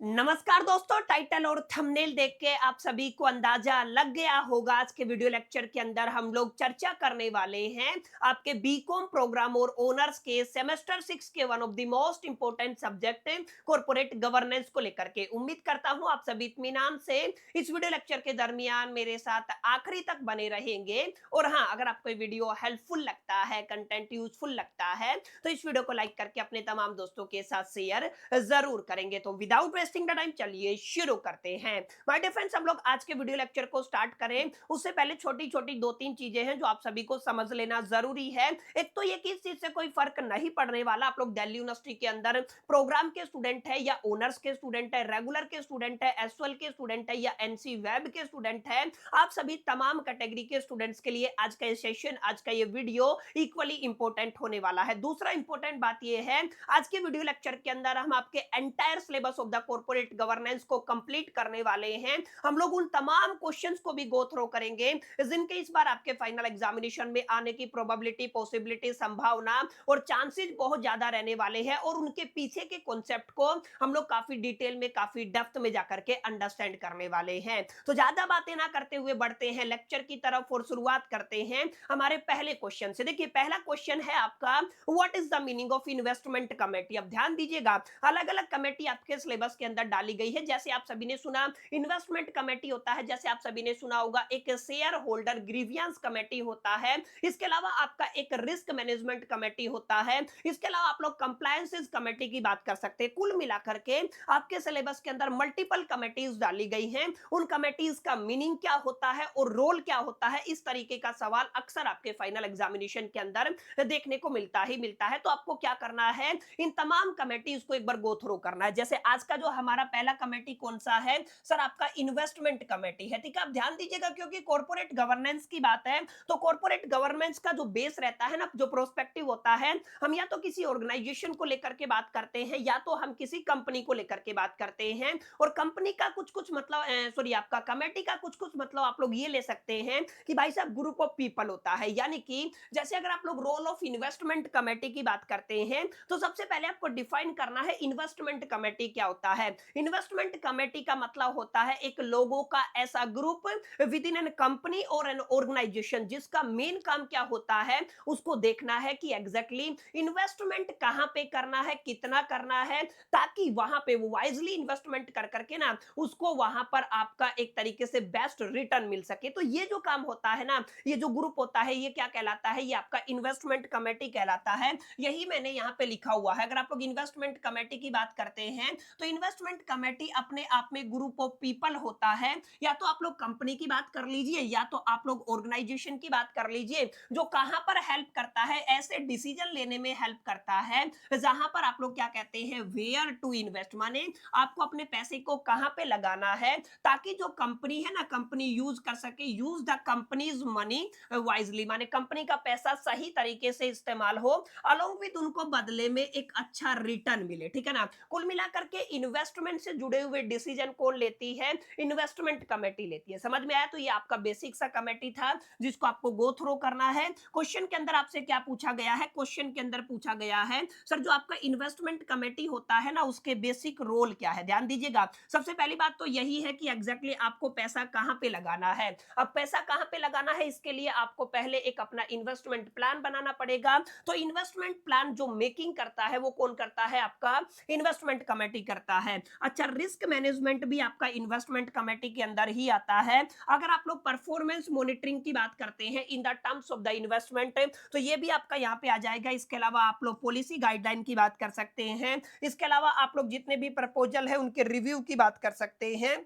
नमस्कार दोस्तों, टाइटल और थंबनेल देख के आप सभी को अंदाजा लग गया होगा। आज के वीडियो लेक्चर के अंदर हम लोग चर्चा करने वाले हैं आपके बीकॉम प्रोग्राम और ओनर्स के सेमेस्टर 6 के one of the most important subject corporate governance को लेकर के। उम्मीद करता हूं आप सभी इत्मीनान से इस वीडियो लेक्चर के दरमियान मेरे साथ आखिरी तक बने रहेंगे। और हाँ, अगर आपको ये वीडियो हेल्पफुल लगता है, कंटेंट यूजफुल लगता है, तो इस वीडियो को लाइक करके अपने तमाम दोस्तों के साथ शेयर जरूर करेंगे। तो विदाउट वेस्टिंग द टाइम चलिए शुरू करते हैं। माय डियर फ्रेंड्स, हम लोग आज के वीडियो लेक्चर को स्टार्ट करें उससे पहले छोटी छोटी दो तीन चीजें हैं जो आप सभी को समझ लेना जरूरी है। एक तो ये कि इस चीज से कोई फर्क नहीं पड़ने वाला आप लोग दिल्ली यूनिवर्सिटी के अंदर प्रोग्राम के स्टूडेंट है या ओनर्स के स्टूडेंट है, रेगुलर के स्टूडेंट है, एसएल के स्टूडेंट है या एनसी वेब के स्टूडेंट है। आप सभी तमाम कैटेगरी के स्टूडेंट्स के लिए आज का ये सेशन, आज का ये वीडियो इक्वली इंपॉर्टेंट होने वाला है। दूसरा इंपॉर्टेंट बात ये है, आज के वीडियो लेक्चर के अंदर हम आपके entire syllabus of the corporate governance को कंप्लीट करने वाले हैं। हम लोग उन तमाम क्वेश्चंस को भी गो थ्रो करेंगे जिनके इस बार आपके फाइनल एग्जामिनेशन में आने की प्रोबेबिलिटी, पॉसिबिलिटी, संभावना और चांसेस बहुत ज्यादा रहने वाले हैं। और उनके पीछे के कॉन्सेप्ट को हम लोग काफी डिटेल में, काफी डेप्थ में जाकर के अंडरस्टैंड करने वाले हैं। तो ज्यादा बातें ना करते हुए बढ़ते हैं लेक्चर की तरफ और शुरुआत करते हैं हमारे पहले क्वेश्चन से। देखिए, पहला क्वेश्चन है आपका, what is the meaning of investment committee. अब ध्यान दीजिएगा, अलग अलग कमेटी आपके सिलेबस के अंदर डाली गई है। जैसे आप सभी ने सुना इन्वेस्टमेंट कमेटी होता है, जैसे आप सभी ने सुना होगा एक शेयर होल्डर ग्रीवियंस कमेटी होता है, इसके अलावा आपका एक रिस्क मैनेजमेंट कमेटी होता है, इसके अलावा आप लोग कंप्लायंसेस कमेटी की बात कर सकते हैं। कुल मिलाकर के आपके सिलेबस के अंदर मल्टीपल कमेटीज डाली गई हैं। उन कमेटीज का मीनिंग क्या होता है और रोल क्या होता है, इस तरीके का सवाल अक्सर आपके फाइनल एग्जामिनेशन के अंदर देखने को मिलता ही मिलता है। तो आपको क्या करना है, इन तमाम कमेटीज को एक बार गो थ्रू करना है। जैसे आज का जो हमारा पहला कमेटी कौन सा है सर, आपका इन्वेस्टमेंट कमेटी है। ठीक है, आप ध्यान दीजिएगा क्योंकि कॉर्पोरेट गवर्नेंस की बात है तो कॉर्पोरेट गवर्नेंस का जो बेस रहता है ना, जो प्रोस्पेक्टिव होता है, हम या तो किसी ऑर्गेनाइजेशन को लेकर के बात करते हैं या तो हम किसी कंपनी को लेकर के बात करते हैं। और कंपनी का कुछ कुछ मतलब, सॉरी, आपका कमेटी का कुछ कुछ मतलब आप लोग ये ले सकते हैं कि भाई साहब ग्रुप ऑफ पीपल होता है। यानी कि जैसे अगर आप लोग रोल ऑफ इन्वेस्टमेंट कमेटी की बात करते हैं तो सबसे पहले आपको डिफाइन करना है इन्वेस्टमेंट कमेटी क्या होता है। इन्वेस्टमेंट कमेटी का मतलब होता है एक लोगों का ऐसा group with in an company और एन ऑर्गेनाइजेशन जिसका मेन काम क्या होता है, उसको देखना है कि एग्जैक्टली इन्वेस्टमेंट कहां पे करना है, कितना करना है, ताकि वहां पे वो वाइजली इन्वेस्टमेंट कर करके ना उसको वहां पर आपका एक तरीके से बेस्ट रिटर्न मिल सके। तो ये जो काम होता है ना, ये जो ग्रुप होता है, ये क्या कहलाता है, ये आपका इन्वेस्टमेंट कमेटी कहलाता है। यही मैंने यहाँ पे लिखा हुआ है। अगर आप लोग इन्वेस्टमेंट कमेटी की बात करते हैं तो इन्वेस्टमेंट कमेटी अपने आप में ग्रुप ऑफ पीपल होता है। या तो आप लोग कंपनी की बात कर लीजिए या तो आप लोग ऑर्गेनाइजेशन की बात कर लीजिए, जो कहां पर हेल्प करता है, ऐसे डिसीजन लेने में हेल्प करता है जहां पर आप लोग क्या कहते हैं, वेयर टू इन्वेस्ट, माने आपको अपने पैसे को कहां पे लगाना है ताकि जो कंपनी है ना, कंपनी यूज कर सके, use the companies money wisely, माने कंपनी का पैसा सही तरीके से इस्तेमाल हो, अलोंग विद उनको बदले में एक अच्छा रिटर्न मिले। ठीक है ना, कुल मिलाकर के इन्वेस्टमेंट से जुड़े हुए डिसीजन कौन लेती है, इन्वेस्टमेंट कमेटी लेती है। समझ में आया? तो ये आपका बेसिक सा कमेटी था जिसको आपको गो थ्रो करना है। क्वेश्चन के अंदर आपसे क्या पूछा गया है, क्वेश्चन के अंदर पूछा गया है सर जो आपका इन्वेस्टमेंट कमेटी होता है ना, उसके बेसिक रोल क्या है। ध्यान दीजिएगा, सबसे पहली बात तो यही है कि एग्जैक्टली आपको पैसा कहां पे लगाना है। अब पैसा कहां पे लगाना है, इसके लिए आपको पहले एक अपना इन्वेस्टमेंट प्लान बनाना पड़ेगा। तो इन्वेस्टमेंट प्लान जो मेकिंग करता है वो कौन करता है, आपका इन्वेस्टमेंट कमेटी करता है। अच्छा, रिस्क मैनेजमेंट भी आपका इन्वेस्टमेंट कमेटी के अंदर ही आता है। अगर आप लोग परफॉर्मेंस मॉनिटरिंग की बात करते हैं in the terms of the investment, तो ये भी आपका यहाँ पे आ जाएगा। इसके अलावा आप लोग पॉलिसी गाइडलाइन की बात कर सकते हैं। इसके अलावा आप लोग जितने भी प्रपोजल है उनके रिव्यू की बात कर सकते हैं।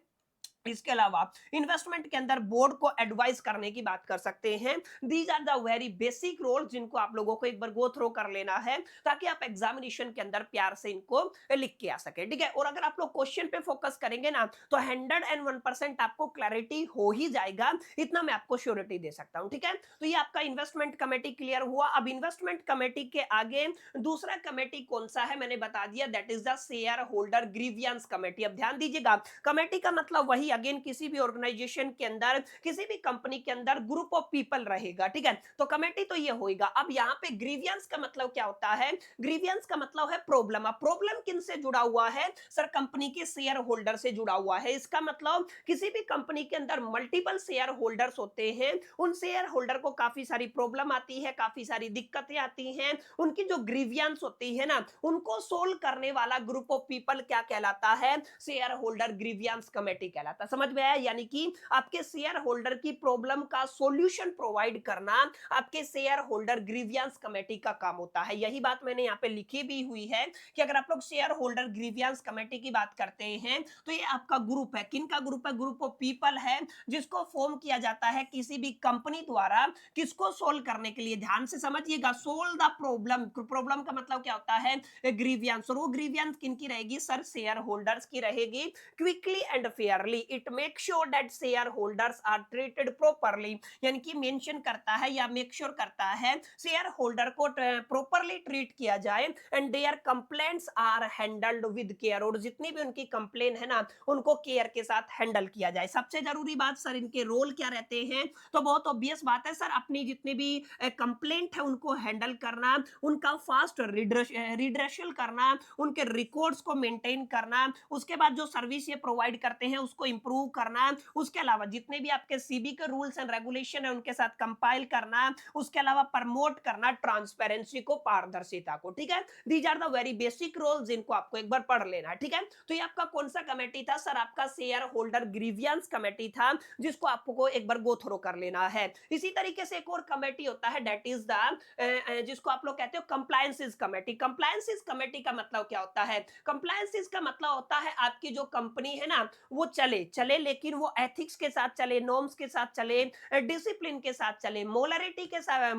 इसके अलावा इन्वेस्टमेंट के अंदर बोर्ड को एडवाइस करने की बात कर सकते हैं। These are the very basic role जिनको आप लोगों को एक बार गो थ्रो कर लेना है ताकि आप एग्जामिनेशन के अंदर प्यार से इनको लिख के आ सके। ठीक है, और अगर आप लोग क्वेश्चन पे फोकस करेंगे ना तो 101% आपको क्लैरिटी हो ही जाएगा, इतना मैं आपको श्योरिटी दे सकता हूं। ठीक है, तो ये आपका इन्वेस्टमेंट कमेटी क्लियर हुआ। अब इन्वेस्टमेंट कमेटी के आगे दूसरा कमेटी कौन सा है, मैंने बता दिया, that is the share holder grievance committee. अब ध्यान दीजिएगा, कमेटी का मतलब वही अगेन किसी भी ऑर्गेनाइजेशन के अंदर, किसी भी कंपनी के अंदर ग्रुप ऑफ पीपल रहेगा, ठीक है। तो कमेटी तो ये होगा। अब यहाँ पे ग्रीवियंस का मतलब क्या होता है? ग्रीवियंस का मतलब है प्रॉब्लम। अब प्रॉब्लम किन से जुड़ा हुआ है सर? कंपनी के शेयर होल्डर से जुड़ा हुआ है। इसका मतलब किसी भी कंपनी के अंदर मल्टीपल शेयर होल्डर्स होते हैं, उन शेयर होल्डर को काफी सारी प्रॉब्लम आती है, काफी सारी दिक्कतें आती हैं, उनकी जो ग्रीवियंस होती है ना, उनको सोल्व करने वाला ग्रुप ऑफ पीपल क्या कहलाता है? शेयर होल्डर ग्रीवियंस कमेटी कहलाता है। समझ में आया? यानी कि आपके शेयर होल्डर की प्रॉब्लम का सॉल्यूशन प्रोवाइड करना आपके शेयर होल्डर ग्रीवियंस कमेटी का काम होता है। यही बात मैंने यहाँ पे लिखी भी हुई है कि अगर आप लोग शेयर होल्डर ग्रीवियंस कमेटी की बात करते हैं तो ये आपका ग्रुप है। किन का ग्रुप है? ग्रुप ऑफ पीपल है जिसको फॉर्म किया जाता है किसी भी कंपनी द्वारा। किसको सोल्व करने के लिए? ध्यान से समझिएगा, सोल्व द प्रॉब्लम। प्रॉब्लम का मतलब क्या होता है? ग्रीवियंस। और वो ग्रीवियंस किन की रहेगी सर? शेयर होल्डर्स की रहेगी। Quickly and fairly it make sure that shareholders are treated properly, यानी कि मेंशन करता है या मेक श्योर करता है शेयर होल्डर को प्रॉपरली ट्रीट किया जाए and their complaints are handled with care. और जितनी भी उनकी कंप्लेन है ना, उनको केयर के साथ हैंडल किया जाए। सबसे जरूरी बात सर, इनके रोल क्या रहते हैं? तो बहुत ऑब्वियस बात है सर, अपनी जितनी भी कंप्लेंट है उनको हैंडल करना, उनका फास्ट रिड्रेशल करना, उनके रिकॉर्ड्स को मेंटेन करना, उसके बाद जो सर्विस ये प्रोवाइड करते हैं उसको इंप्रूव करना, उसके अलावा जितने भी आपके सीबी के रूल्स एंड रेगुलेशन है उनके साथ कंपाइल करना, उसके अलावा प्रमोट करना ट्रांसपेरेंसी को, पारदर्शिता को, ठीक है। These are the very basic rules, इनको आपको एक बार पढ़ लेना है, ठीक है। तो ये आपका कौन सा कमेटी था सर? आपका शेयर होल्डर ग्रीवियंस कमेटी था, जिसको आपको एक बार गो थ्रो कर लेना है। इसी तरीके से एक और कमेटी होता है, दैट इज द जिसको आप लोग कहते हो कंप्लायंसेस कमेटी। कंप्लायंसेस कमेटी का मतलब क्या होता है? कंप्लायंसेस का मतलब होता है आपकी जो कंपनी है ना, वो चले चले लेकिन वो एथिक्स के साथ चले, नॉर्म्स के साथ चले, डिसिप्लिन के साथ चले, मोलरिटी के साथ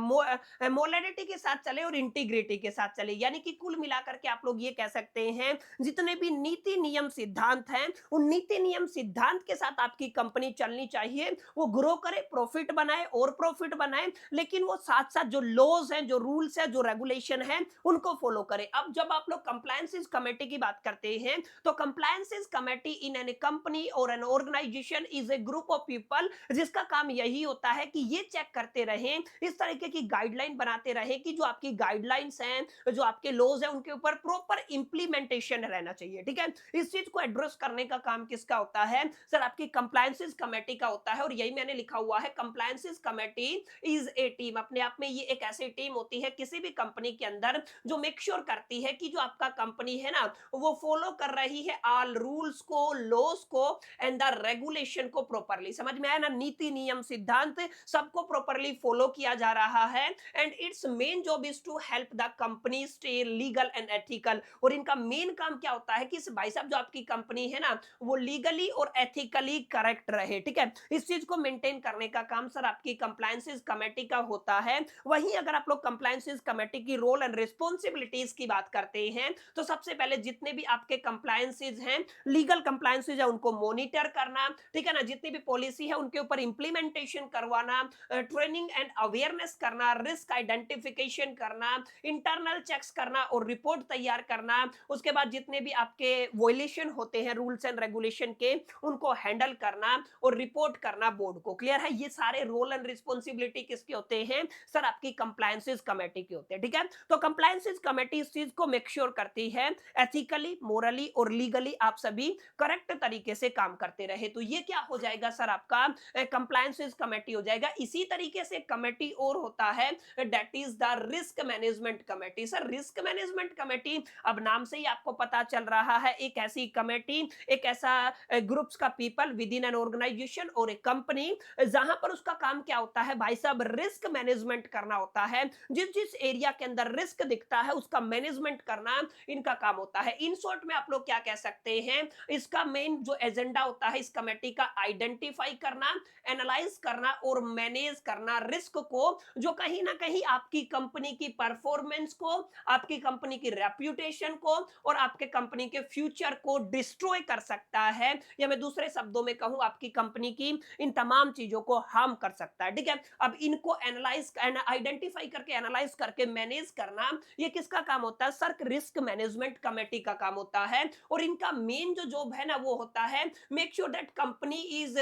मोलरिटी के साथ चले और इंटीग्रिटी के साथ चले। यानी कि कुल मिलाकर के आप लोग ये कह सकते हैं जितने भी नीति नियम सिद्धांत हैं, उन नीति नियम सिद्धांत के साथ आपकी कंपनी चलनी चाहिए। वो ग्रो करे, प्रॉफिट बनाए और प्रॉफिट बनाए, लेकिन वो साथ साथ जो लॉज हैं, जो रूल्स हैं, जो रेगुलेशन हैं, उनको फॉलो करे। अब जब आप लोग कंप्लायंसेस कमेटी की बात करते हैं तो compliances committee in an company और an organisation is a group of people, जिसका काम यही होता है कि ये चेक करते रहें, इस तरीके की गाइडलाइन बनाते रहे कि जो आपकी गाइडलाइंस हैं, जो आपके लॉज हैं, उनके ऊपर प्रॉपर इंप्लीमेंटेशन रहना चाहिए, ठीक है। इस चीज को एड्रेस करने का काम किसका होता है सर? आपकी कंप्लायंसेस कमेटी का होता है। और यही मैंने लिखा हुआ है, compliances committee is a team. अपने आप में ये एक ऐसी टीम होती है किसी भी कंपनी के अंदर जो मेक श्योर करती है कि जो आपका कंपनी है ना, वो फॉलो कर रही है ऑल रूल्स को, लॉज को एंड द रेगुलेशन को प्रॉपरली। समझ में आया ना? नीति नियम सिद्धांत सबको प्रॉपरली फॉलो किया जा रहा है and its main job is to help the company stay legal and ethical. और इनका मेन काम क्या होता है कि भाई साहब जो आपकी कंपनी है ना, वो लीगली और एथिकली करेक्ट रहे, ठीक है। इस चीज को मेंटेन करने का काम सर आपकी कंप्लायंसेस कमेटी का होता है। वहीं अगर आप लोग कंप्लायंसेस कमेटी की रोल एंड रिस्पांसिबिलिटीज की बात करते हैं तो सबसे पहले जितने भी आपके कंप्लायंसेस हैं, लीगल कंप्लायंसेस है, उनको मॉनिटर करना, ठीक है ना। जितनी भी पॉलिसी है उनके ऊपर इंप्लीमेंटेशन करवाना, ट्रेनिंग एंड अवेयरनेस करना, रिस्क आइडेंटिफिकेशन करना, इंटरनल चेक्स करना और रिपोर्ट तैयार करना। उसके बाद जितने भी आपके वॉयलेशन होते हैं रूल्स एंड रेगुलेशन के, उनको हैंडल करना और रिपोर्ट करना बोर्ड को। क्लियर है? ये सारे रोल एंड रिस्पांसिबिलिटी किसके होते हैं सर? आपकी कंप्लायंसेस कमेटी के होते हैं, ठीक है। तो कंप्लायंसेस कमेटी इस चीज को मेक श्योर करती है एथिकली, मोरली और लीगली आप सभी करेक्ट तरीके से काम करते रहे। तो ये क्या हो जाएगा सर? आपका कंप्लायंसेस कमेटी हो जाएगा। इसी तरीके से कमेटी और होता है, that is the risk management committee. Sir risk management committee, अब नाम से ही आपको पता चल रहा है, एक ऐसी कमेटी, एक ऐसा ग्रुप्स का people within an organization और एक कंपनी, जहां पर उसका काम क्या होता है भाई साहब? रिस्क मैनेजमेंट करना होता है। जिस जिस एरिया के अंदर रिस्क दिखता है उसका मैनेजमेंट करना इनका काम होता है। इन शॉर्ट में आप लोग क्या कह सकते हैं, इसका मेन जो एजेंडा होता है इस कमेटी का, आइडेंटिफाई करना, एनालाइज करना और मैनेज करना रिस्क को, जो कहीं ना कहीं आपकी कंपनी की परफॉर्मेंस को, आपकी कंपनी की रेप्यूटेशन को और आपके कंपनी के फ्यूचर को डिस्ट्रॉय कर सकता है, या मैं दूसरे शब्दों में कहूं आपकी कंपनी की इन तमाम चीजों को हार्म कर सकता है, ठीक है। अब इनको एनालाइज, आइडेंटिफाई करके, एनालाइज करके मैनेज करना, ये किसका काम होता है सर? रिस्क मैनेजमेंट कमेटी का काम होता है। और इनका मेन जो जॉब है ना, वो होता है make make sure that company is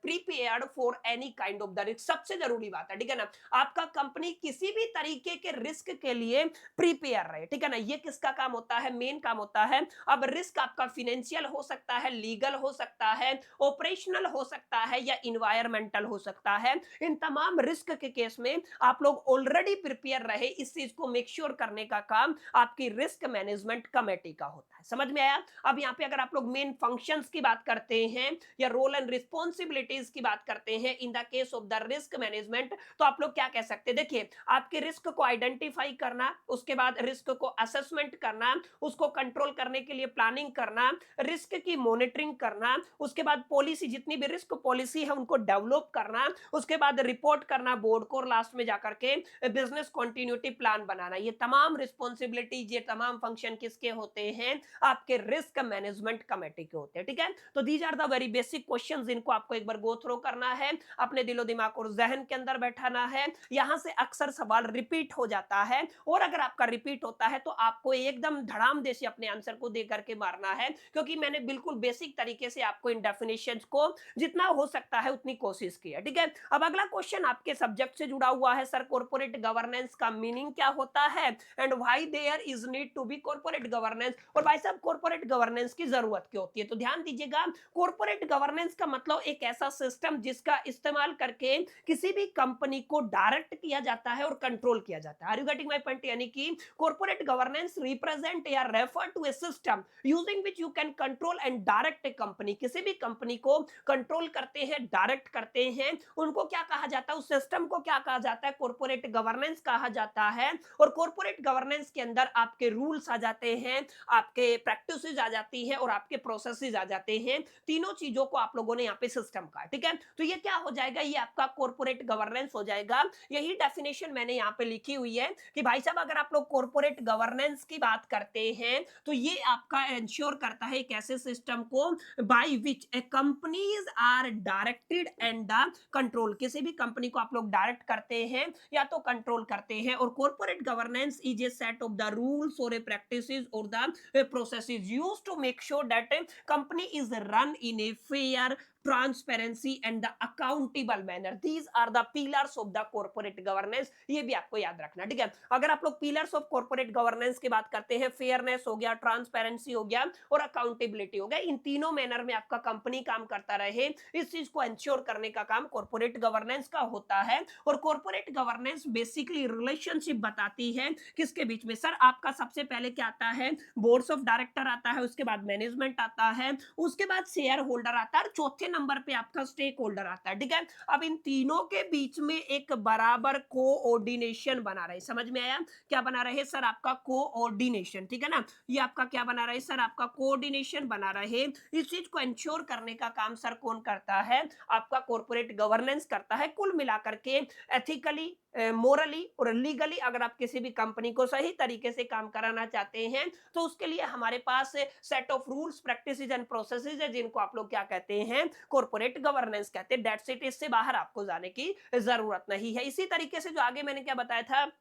prepared for any kind of the risk. सबसे जरूरी बात है, ठीक है ना, आपका कंपनी किसी भी तरीके के रिस्क के लिए प्रीपेयर रहे, ठीक है ना। ये किसका काम होता है, मेन काम होता है। अब रिस्क आपका फिनेंशियल हो सकता है, लीगल हो सकता है, ऑपरेशनल हो सकता है, या इन्वायरमेंटल हो सकता है। इन तमाम रिस्क के केस में आप लोग ऑलरेडी प्रिपेयर रहे, इस चीज को मेक श्योर करने का काम आपकी रिस्क मैनेजमेंट कमेटी का होता है। समझ में आया? अब यहाँ पे अगर आप लोग मेन फंक्शंस की बात करते हैं या रोल एंड रिस्पॉन्सिबिलिटीज की बात करते हैं in the case of the risk management, तो आप लोग क्या कह सकते हैं? देखिए, आपके रिस्क को आइडेंटिफाई करना, उसके बाद रिस्क को असेसमेंट करना, उसको कंट्रोल करने के लिए प्लानिंग करना, रिस्क की मॉनिटरिंग करना, उसके बाद पॉलिसी, जितनी भी रिस्क पॉलिसी है उनको डेवलप करना, उसके बाद रिपोर्ट करना बोर्ड को, और लास्ट में जाकर के बिजनेस कंटिन्यूटी प्लान बनाना। ये तमाम रिस्पॉन्सिबिलिटी, ये तमाम फंक्शन किसके होते हैं? आपके रिस्क मैनेजमेंट कमेटी के होते हैं, ठीक है। तो these are the very basic questions, इनको आपको एक बार गो थ्रू करना है, अपने दिलो दिमाग और जहन के अंदर बैठाना है। यहां से अक्सर सवाल रिपीट हो जाता है, और अगर आपका रिपीट होता है तो आपको एकदम धड़ाम जैसे अपने आंसर को दे करके मारना है, क्योंकि मैंने बिल्कुल बेसिक तरीके से आपको इन डेफिनेशंस को जितना हो सकता है उतनी कोशिश की है, ठीक है। अब अगला क्वेश्चन आपके सब्जेक्ट से जुड़ा हुआ है, सर कॉर्पोरेट गवर्नेंस का मीनिंग क्या होता है and why there is need to be corporate governance, और भाई साहब कॉर्पोरेट गवर्नेंस की जरूरत क्यों होती है? तो ध्यान दीजिएगा, कॉर्पोरेट गवर्नेंस का मतलब एक ऐसा सिस्टम जिसका इस्तेमाल करके किसी भी कंपनी को डायरेक्ट किया जाता है और कंट्रोल किया जाता है। Are you getting my point? यानी कि कॉर्पोरेट गवर्नेंस रिप्रेजेंट या refer to a system using which you can control and direct a company. किसी भी कंपनी को कंट्रोल करते हैं, डायरेक्ट करते हैं, उनको क्या कहा जाता है? उस सिस्टम को क्या कहा जाता है? कॉर्पोरेट गवर्नेंस कहा जाता है। और कॉर्पोरेट गवर्नेंस के अंदर आपके रूल्स आ जाते हैं, आपके प्रैक्टिसेस आ जाती है, और आपके प्रोसेसेस आ जाते हैं। तीनों चीजों को आप लोगों ने यहाँ पे सिस्टम का, ठीक है। तो ये क्या हो जाएगा? ये आपका कॉर्पोरेट गवर्नेंस हो जाएगा। यही डेफिनेशन मैंने यहाँ पे लिखी हुई है कि भाई साहब अगर आप लोग कॉर्पोरेट गवर्नेंस की बात करते हैं तो ये आपका इंश्योर करता है एक ऐसे सिस्टम को by which a companies are directed and the control. किसी भी कंपनी को आप लोग डायरेक्ट करते हैं या तो कंट्रोल करते हैं। और corporate governance is a set of the rules और ए प्रैक्टिसेस और the processes used to make sure that a company is run in a fair, transparency and the accountable manner. These are the pillars of the corporate governance. ये भी आपको याद रखना, ठीक है। अगर आप लोग पिलर्स ऑफ कॉर्पोरेट गवर्नेंस की बात करते हैं, फेयरनेस हो गया, ट्रांसपेरेंसी हो गया और अकाउंटेबिलिटी हो गया, इन तीनों मैनर में आपका कंपनी काम करता रहे, इस चीज को इंश्योर करने का काम कॉर्पोरेट गवर्नेंस का होता है। और कॉर्पोरेट गवर्नेंस बेसिकली रिलेशनशिप बताती है किसके बीच में? सर आपका सबसे पहले क्या आता है? बोर्ड्स ऑफ डायरेक्टर आता है, उसके बाद मैनेजमेंट आता है, उसके बाद शेयर होल्डर आता है, और चौथे नंबर पे आपका स्टेक होल्डर आता है, ठीक है। अब इन तीनों के बीच में एक बराबर कोऑर्डिनेशन बना रहे। समझ में आया? क्या बना रहे सर? आपका कोऑर्डिनेशन, ठीक है ना। ये आपका क्या बना रहे सर? आपका कोऑर्डिनेशन बना रहे। इस चीज को इंश्योर करने का काम सर कौन करता है? आपका कॉर्पोरेट गवर्नेंस करता है। कुल मिलाकर के एथिकली, मोरली और लीगली अगर आप किसी भी कंपनी को सही तरीके से काम कराना चाहते हैं तो उसके लिए हमारे पास set of rules, practices and processes है, जिनको आप लोग क्या कहते हैं? कॉर्पोरेट गवर्नेंस कहते हैं। That's it. इससे बाहर आपको जाने की जरूरत नहीं है। इसी तरीके से जो आगे मैंने क्या बताया था,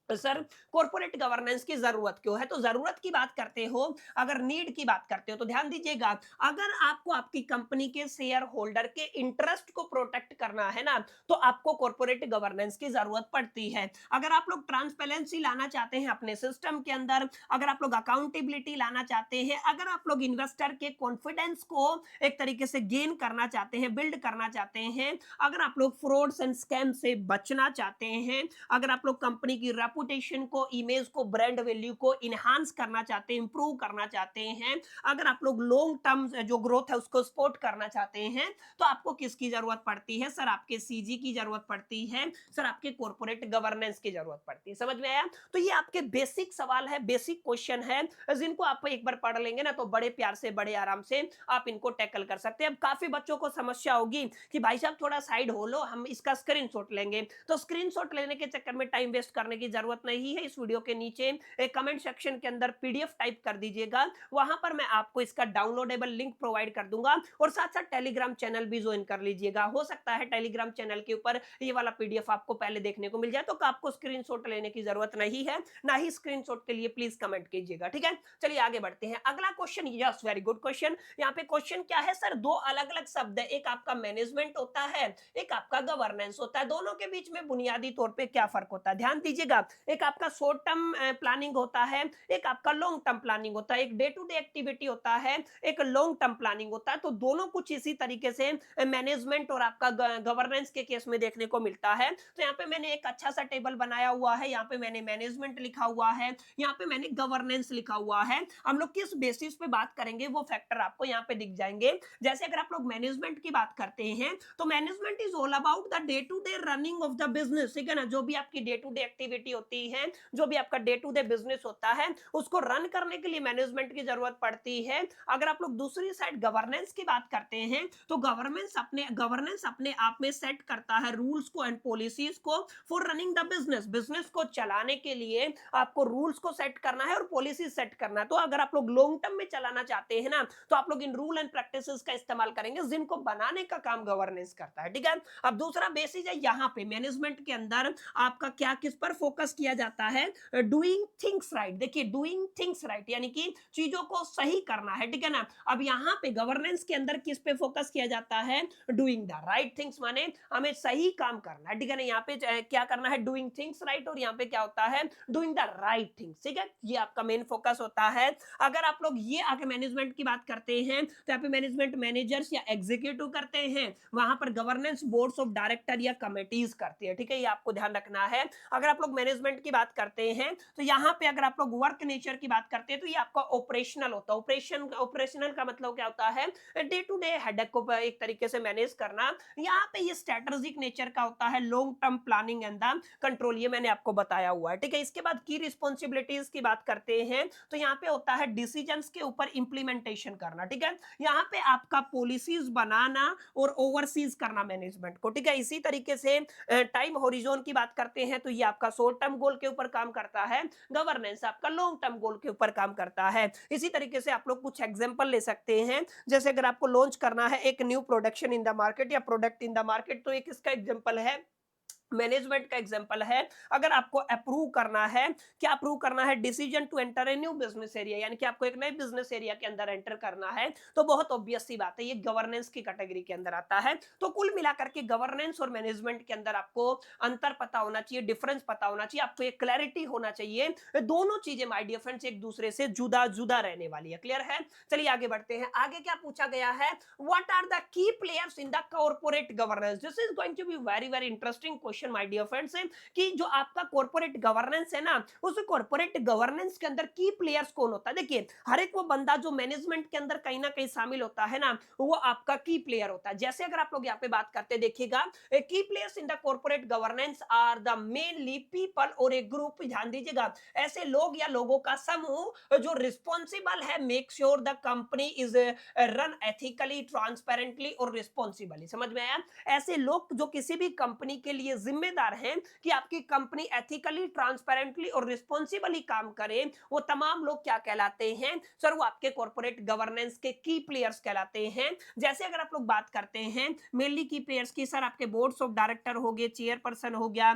सर कॉर्पोरेट गवर्नेंस की जरूरत क्यों है? तो जरूरत की बात करते हो, अगर नीड की बात करते हो तो ध्यान दीजिएगा, अगर आपको आपकी कंपनी के शेयर होल्डर के इंटरेस्ट को प्रोटेक्ट करना है ना, तो आपको कॉर्पोरेट गवर्नेंस की जरूरत पड़ती है। अगर आप लोग ट्रांसपेरेंसी लाना चाहते हैं अपने सिस्टम के अंदर, अगर आप लोग अकाउंटेबिलिटी लाना चाहते हैं, अगर आप लोग इन्वेस्टर के कॉन्फिडेंस को एक तरीके से गेन करना चाहते हैं, बिल्ड करना चाहते हैं, अगर आप लोग फ्रॉड्स एंड स्कैम से बचना चाहते हैं, अगर आप लोग कंपनी की रेपुटेशन को, इमेज को, ब्रांड वैल्यू को इनहांस करना चाहते हैं, इंप्रूव करना चाहते हैं, अगर आप लोग लॉन्ग टर्म जो ग्रोथ है उसको सपोर्ट करना चाहते हैं, तो आपको किसकी जरूरत पड़ती है? सर आपके सीजी की जरूरत पड़ती है, सर आपके कॉर्पोरेट गवर्नेंस की जरूरत पड़ती है। समझ में आया? तो ये आपके बेसिक सवाल है, बेसिक क्वेश्चन है, जिनको आप एक बार पढ़ लेंगे ना तो बड़े प्यार से, बड़े आराम से आप इनको टैकल कर सकते हैं। अब काफी बच्चों को समस्या होगी कि भाई साहब थोड़ा साइड हो लो, हम इसका स्क्रीनशॉट लेंगे, तो स्क्रीनशॉट लेने के चक्कर में टाइम वेस्ट करने की जरूरत जरूरत नहीं है, इस वीडियो के नीचे कमेंट सेक्शन के अंदर पीडीएफ टाइप कर दीजिएगा, वहां पर मैं आपको इसका डाउनलोडेबल लिंक प्रोवाइड कर दूंगा और साथ साथ टेलीग्राम चैनल भी ज्वाइन कर लीजिएगा। हो सकता है टेलीग्राम चैनल के ऊपर ये वाला पीडीएफ आपको पहले देखने को मिल जाए, तो आपको स्क्रीनशॉट लेने की जरूरत नहीं है, ना ही स्क्रीनशॉट के लिए प्लीज कमेंट कीजिएगा, ठीक है। चलिए आगे बढ़ते हैं। अगला question, yes very good question. यहाँ पे क्वेश्चन क्या है सर, दो अलग अलग शब्द है, एक आपका मैनेजमेंट होता है, एक आपका गवर्नेंस होता है, दोनों के बीच में बुनियादी तौर पे क्या फर्क होता है, ध्यान दीजिएगा। एक आपका शॉर्ट टर्म प्लानिंग होता है, एक आपका लॉन्ग टर्म प्लानिंग होता है, एक डे टू डे एक्टिविटी होता है, एक लॉन्ग टर्म प्लानिंग होता है। तो दोनों कुछ इसी तरीके से मैनेजमेंट और आपका गवर्नेंस के केस में देखने को मिलता है। तो यहाँ पे मैंने एक अच्छा सा टेबल बनाया हुआ है, यहाँ पे मैंने मैनेजमेंट लिखा हुआ है, यहाँ पे मैंने गवर्नेंस लिखा हुआ है। हम लोग किस बेसिस पे बात करेंगे वो फैक्टर आपको यहाँ पे दिख जाएंगे। जैसे अगर आप लोग मैनेजमेंट की बात करते हैं तो management is all about the day to day running of the business, ठीक है ना। जो भी आपकी डे टू डे एक्टिविटी होती है, जो भी आपका डे टू डे बिजनेस होता है, उसको रन करने के लिए मैनेजमेंट की जरूरत पड़ती है। अगर आप लोग दूसरी साइड गवर्नेंस की बात करते हैं तो गवर्नेंस अपने आप में सेट करता है रूल्स को एंड पॉलिसीज को for running the business. Business को चलाने के लिए आपको रूल्स को सेट करना है और पॉलिसी सेट करना है। तो अगर आप लोग लॉन्ग टर्म में चलाना चाहते हैं ना, तो आप लोग इन रूल एंड प्रैक्टिसेस का इस्तेमाल करेंगे, जिनको बनाने का काम गवर्नेंस करता है, ठीक है। अब दूसरा बेसिस है, यहाँ पे मैनेजमेंट के अंदर आपका क्या किस पर फोकस किया जाता है, डूइंग थिंग्स राइट। देखिए डूइंग थिंग्स राइट यानी कि चीजों को सही करना है, ठीक है ना। अब यहाँ पे गवर्नेंस के अंदर किस पे फोकस किया जाता है, डूइंग द राइट थिंग्स, माने हमें सही काम करना है, ठीक है ना। यहाँ पे क्या करना है, डूइंग थिंग्स राइट, और यहाँ पे क्या होता है, डूइंग द राइट थिंग्स, ठीक है। ये आपका मेन फोकस होता है। अगर आप लोग ये आगे मैनेजमेंट की बात करते हैं तो यहाँ पे मैनेजमेंट मैनेजर्स या एग्जीक्यूटिव करते हैं, वहां पर गवर्नेंस बोर्ड्स ऑफ डायरेक्टर या कमिटीज करती है, ठीक है। ये आपको ध्यान रखना है। अगर आप लोग मैनेजमेंट की बात करते हैं तो यहाँ पे अगर आप लोग वर्क नेचर की बात करते हैं तो ये आपका ऑपरेशनल होता है। ऑपरेशनल का मतलब क्या होता है, डे टू डे हेडेक को एक तरीके से मैनेज करना। यहाँ पे ये स्ट्रेटेजिक नेचर का होता है, long term planning and the control, ये मैंने आपको बताया हुआ है, ठीक है। इसके बाद की रिस्पॉन्सिबिलिटीज की बात करते हैं तो यहाँ पे होता है डिसीजंस के ऊपर इंप्लीमेंटेशन करना, ठीक है। यहाँ पे आपका पॉलिसीज बनाना और ओवरसीज करना मैनेजमेंट को, ठीक है। इसी तरीके से टाइम होरिजोन की बात करते हैं तो ये आपका शॉर्ट टर्म गोल के ऊपर काम करता है, गवर्नेंस आपका लॉन्ग टर्म गोल के ऊपर काम करता है। इसी तरीके से आप लोग कुछ एग्जांपल ले सकते हैं, जैसे अगर आपको लॉन्च करना है एक new production in the market या प्रोडक्ट इन द मार्केट, तो एक इसका एग्जांपल है, मैनेजमेंट का एग्जांपल है। अगर आपको अप्रूव करना है, क्या अप्रूव करना है, decision to enter a new business area, यानी कि आपको एक नए बिजनेस एरिया के अंदर एंटर करना है, तो बहुत ऑब्वियस सी बात है ये गवर्नेंस की कैटेगरी के अंदर आता है। तो कुल मिलाकर के गवर्नेंस और मैनेजमेंट के अंदर आपको अंतर पता होना चाहिए, डिफरेंस पता होना चाहिए, आपको एक क्लैरिटी होना चाहिए। दोनों चीजें माय डियर फ्रेंड्स एक दूसरे से जुदा जुदा रहने वाली है, क्लियर है। चलिए आगे बढ़ते हैं। आगे क्या पूछा गया है, what are the key players in the corporate governance. This is going to be very very interesting question my dear friends, कि जो आपका कॉर्पोरेट गवर्नेंस है ना, उस कॉर्पोरेट गवर्नेंस के अंदर की प्लेयर्स कौन होता है। देखिए हर एक वो बंदा जो मैनेजमेंट के अंदर कहीं ना कहीं शामिल होता है ना, वो आपका की प्लेयर होता है। जैसे अगर आप लोग यहाँ पे बात करते हैं, देखिएगा की players in the corporate governance are the mainly people और ए ग्रुप, ध्यान दीजिएगा, ऐसे लोग या लोगों का समूह जो रिस्पॉन्सिबल है make sure the company is run ethically, transparently और रिस्पॉन्सिबली। समझ में आया, ऐसे लोग जो किसी भी कंपनी के लिए जिम्मेदार हैं कि आपकी कंपनी एथिकली, ट्रांसपेरेंटली और रिस्पॉन्सिबली काम करे, वो तमाम लोग क्या कहलाते हैं सर, वो आपके कॉर्पोरेट गवर्नेंस के की प्लेयर्स कहलाते हैं। जैसे अगर आप लोग बात करते हैं मेनली की प्लेयर्स की, सर आपके बोर्ड्स ऑफ डायरेक्टर हो गए, चेयरपर्सन हो गया,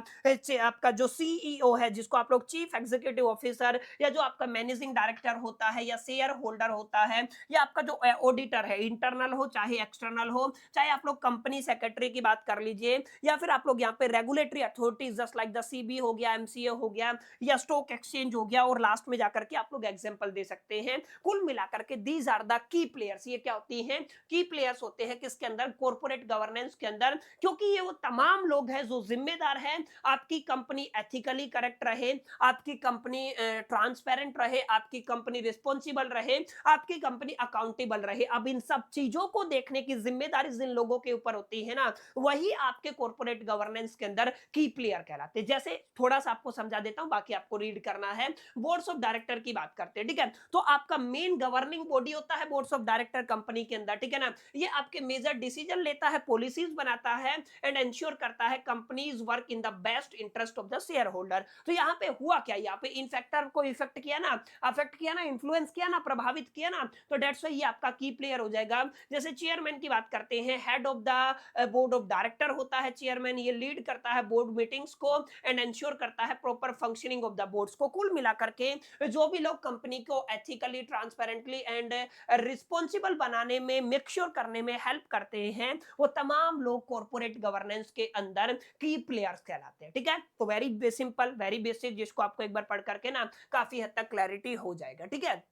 आपका जो सीईओ है जिसको आप लोग चीफ एग्जीक्यूटिव ऑफिसर, या जो आपका मैनेजिंग डायरेक्टर होता है, या शेयर होल्डर होता है, या आपका जो ऑडिटर है, इंटरनल हो चाहे एक्सटर्नल हो, चाहे आप लोग कंपनी सेक्रेटरी की बात कर लीजिए, या फिर आप लोग यहाँ पे regulatory authorities just like the CB हो गया, एमसीए हो गया, या स्टॉक एक्सचेंज हो गया, और लास्ट में जाकर के आप लोग एग्जांपल दे सकते हैं। कुल मिलाकर के these are the key players. ये क्या होती हैं, की प्लेयर्स होते हैं किसके अंदर, कॉर्पोरेट गवर्नेंस के अंदर, क्योंकि ये वो तमाम लोग हैं जो जिम्मेदार हैं आपकी कंपनी एथिकली करेक्ट रहे, आपकी कंपनी ट्रांसपेरेंट रहे, आपकी कंपनी रिस्पॉन्सिबल रहे, आपकी कंपनी अकाउंटेबल रहे। अब इन सब चीजों को देखने की जिम्मेदारी जिन लोगों के ऊपर होती है ना, वही आपके कॉर्पोरेट गवर्नेंस के के अंदर की प्लेयर कहलाते हैं। जैसे थोड़ा सा आपको समझा देता हूं, बाकी आपको रीड करना है। बोर्ड्स ऑफ डायरेक्टर की बात करते हैं, ठीक है। तो आपका मेन गवर्निंग बॉडी होता है बोर्ड्स ऑफ डायरेक्टर कंपनी के अंदर, ठीक है ना। ये आपके मेजर डिसीजन लेता है, पॉलिसीज बनाता है एंड इंश्योर करता है companies work in the best interest of the share holder. तो यहाँ पे हुआ क्या, यहाँ पे इन फैक्टर को इफेक्ट किया ना, अफेक्ट किया ना, इन्फ्लुएंस किया ना, प्रभावित किया ना, तो डेट्स वाई ये आपका की प्लेयर हो जाएगा। जैसे चेयरमैन की बात करते हैं, head of the board of director होता है चेयरमैन, ये लीड करता है बोर्ड मीटिंग्स को एंड इंश्योर करता है proper functioning of the boards को। कुल मिलाकर के जो भी लोग कंपनी को एथिकली, ट्रांसपेरेंटली एंड रिस्पॉन्सिबल बनाने में, मेक श्योर करने में हेल्प करते हैं, वो तमाम लोग कॉर्पोरेट गवर्नेंस के अंदर की प्लेयर्स कहलाते हैं, ठीक है। तो वेरी सिंपल, वेरी बेसिक, जिसको आपको एक बार पढ़ करके ना काफी हद तक क्लैरिटी हो जाएगा, ठीक है।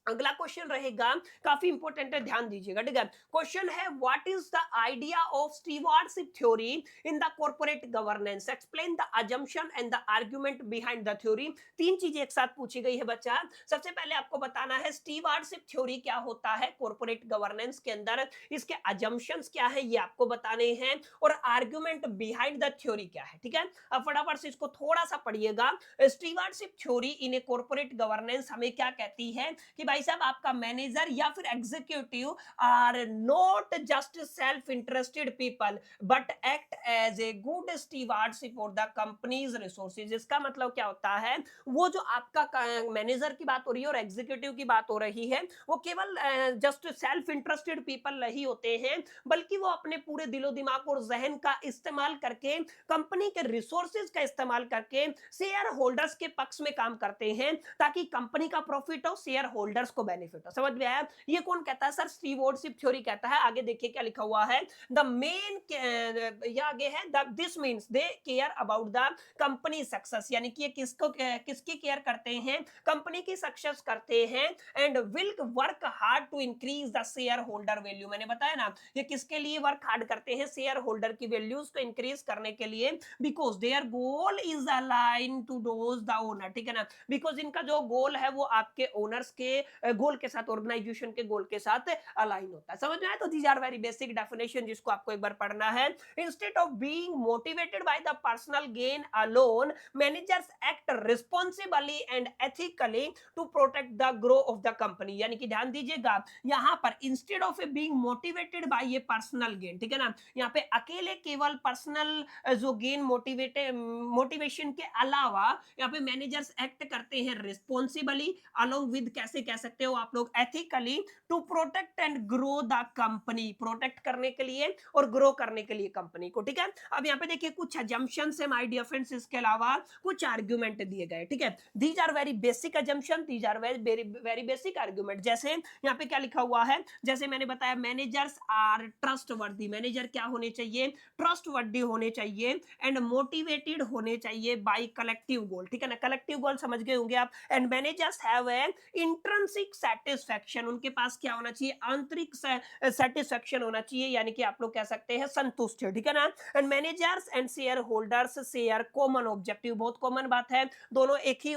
अगला क्वेश्चन रहेगा, काफी इंपॉर्टेंट है, ध्यान दीजिएगा, ठीक है। क्वेश्चन है, what is the idea of stewardship theory in the corporate governance, explain the assumption and the argument behind the theory. तीन चीजें एक साथ पूछी गई है बच्चा। सबसे पहले आपको बताना है स्टीवार्डशिप थ्योरी क्या होता है कॉर्पोरेट गवर्नेंस के अंदर, इसके अजम्पशंस क्या है ये आपको बताने हैं, और आर्गुमेंट बिहाइंड द थ्योरी क्या है, ठीक है। अब फटाफट से इसको थोड़ा सा पढ़िएगा। स्टीवार्डशिप थ्योरी इन ए कॉर्पोरेट गवर्नेंस हमें क्या कहती है कि भाई साहब, आपका मैनेजर या फिर executive are not just self interested people but act as a good stewardship for the companies resources. इसका मतलब क्या होता है, वो जो आपका मैनेजर की बात हो रही है और एग्जीक्यूटिव की बात हो रही है, वो केवल जस्ट सेल्फ इंटरेस्टेड पीपल नहीं होते हैं, बल्कि वो अपने पूरे दिलो दिमाग और जहन का इस्तेमाल करके, कंपनी के रिसोर्सेज का इस्तेमाल करके शेयर होल्डर्स के पक्ष में काम करते हैं, ताकि कंपनी का प्रॉफिट हो, शेयर होल्डर्स को बेनिफिट हो। समझ में आया? ये कौन कहता है सर? स्टीवार्डशिप थ्योरी कहता है। आगे देखिए क्या लिखा हुआ है, द मेन, ये आगे है, this means they care about the company success, यानी कि ये किसकी केयर करते हैं, कंपनी की सक्सेस करते हैं, and will work hard to increase the shareholder value. मैंने बताया ना, ये किसके लिए वर्क हार्ड करते हैं, शेयर होल्डर की वैल्यूज को इंक्रीज करने के लिए, because their goal is align to those the owner, ठीक है ना। बिकॉज इनका जो गोल है वो आपके ओनर्स के गोल के साथ, ऑर्गेनाइजेशन के गोल के साथ अलाइन होता है। समझ में आया? तो these are very basic definition, जिसको आपको एक बार पढ़ना है। Instead of being motivated by the personal gain alone, managers act responsibly and ethically to protect the grow of the company. यानी कि ध्यान दीजिएगा, यहां पर instead of being motivated by ये पर्सनल गेन, ठीक है ना, यहाँ पे अकेले केवल पर्सनल जो गेन, मोटिवेशन के अलावा यहाँ पे मैनेजर्स एक्ट करते हैं रिस्पॉन्सिबली, अलोंग विद, कैसे कह सकते हो आप लोग, ethically, to protect and grow the company, protect करने के लिए और ग्रो करने के लिए कंपनी को, ठीक है। अब यहाँ पे देखिए कुछ अजम्पशंस है माय डियर फ्रेंड्स, इसके अलावा कुछ आर्गुमेंट दिए गए, ठीक है। These are very basic assumption, these are very very basic argument. जैसे यहाँ पे क्या लिखा हुआ है, जैसे मैंने बताया, मैनेजर्स आर ट्रस्टवर्दी, मैनेजर क्या होने चाहिए, ट्रस्टवर्दी होने चाहिए, एंड मोटिवेटेड होने चाहिए बाय कलेक्टिव गोल, ठीक है ना। कलेक्टिव गोल समझ गए होंगे आप। And managers have a intrinsic satisfaction, उनके पास क्या होना चाहिए, आंतरिक सेटिस्फैक्शन होना चाहिए, यानी कि आप लोग कह सकते हैं संतुष्ट, ठीक है ना। And managers and shareholders share common objective, बहुत कॉमन बात है, दोनों एक ही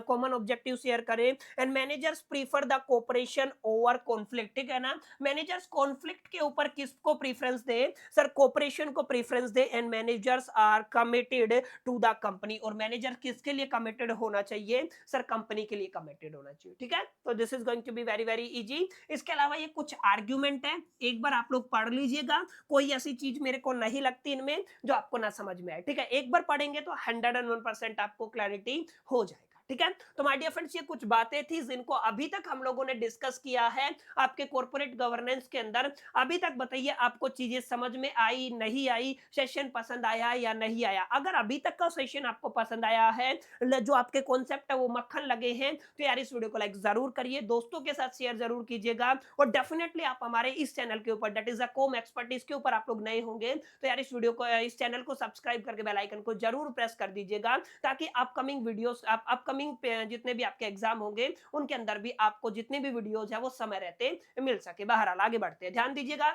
कॉमन ऑब्जेक्टिव शेयर करें। And managers prefer the cooperation over conflict, ठीक है ना। मैनेजर्स कॉन्फ्लिक्ट के ऊपर किसको प्रीफरेंस दे सर, कोऑपरेशन को प्रीफरेंस दे। And managers are committed to the company, और मैनेजर किसके लिए कमिटेड होना चाहिए सर, कंपनी के लिए कमिटेड होना चाहिए, ठीक है। तो this is going to be very very easy. इसके अलावा ये कुछ आर्ग्यूमेंट है, एक बार आप लोग पढ़ लीजिएगा, कोई ऐसी चीज मेरे को नहीं लगती इनमें जो आपको ना समझ में आए, ठीक है। एक बार पढ़ेंगे तो 101% आपको क्लैरिटी हो जाएगा, ठीक है। तो माय डियर फ्रेंड्स, ये कुछ बातें थी जिनको अभी तक हम लोगों ने डिस्कस किया है आपके कॉर्पोरेट गवर्नेंस के अंदर। अभी तक बताइए आपको चीजें समझ में आई, नहीं आई, सेशन पसंद आया या नहीं आया? अगर अभी तक का सेशन आपको पसंद आया है, जो आपके कॉन्सेप्ट है वो मक्खन लगे हैं, तो यार इस वीडियो को लाइक जरूर करिए, दोस्तों के साथ शेयर जरूर कीजिएगा, और डेफिनेटली आप हमारे इस चैनल के ऊपर, that is a com expert, इसके ऊपर आप लोग नए होंगे तो यार इस वीडियो को, इस चैनल को सब्सक्राइब करके बेल आइकन को जरूर प्रेस कर दीजिएगा, ताकि अपकमिंग वीडियोस, अपकमिंग जितने भी आपके एग्जाम होंगे उनके अंदर भी आपको जितने भी वीडियोस है वो समय रहते मिल सके। बहरहाल आगे बढ़ते हैं, ध्यान दीजिएगा।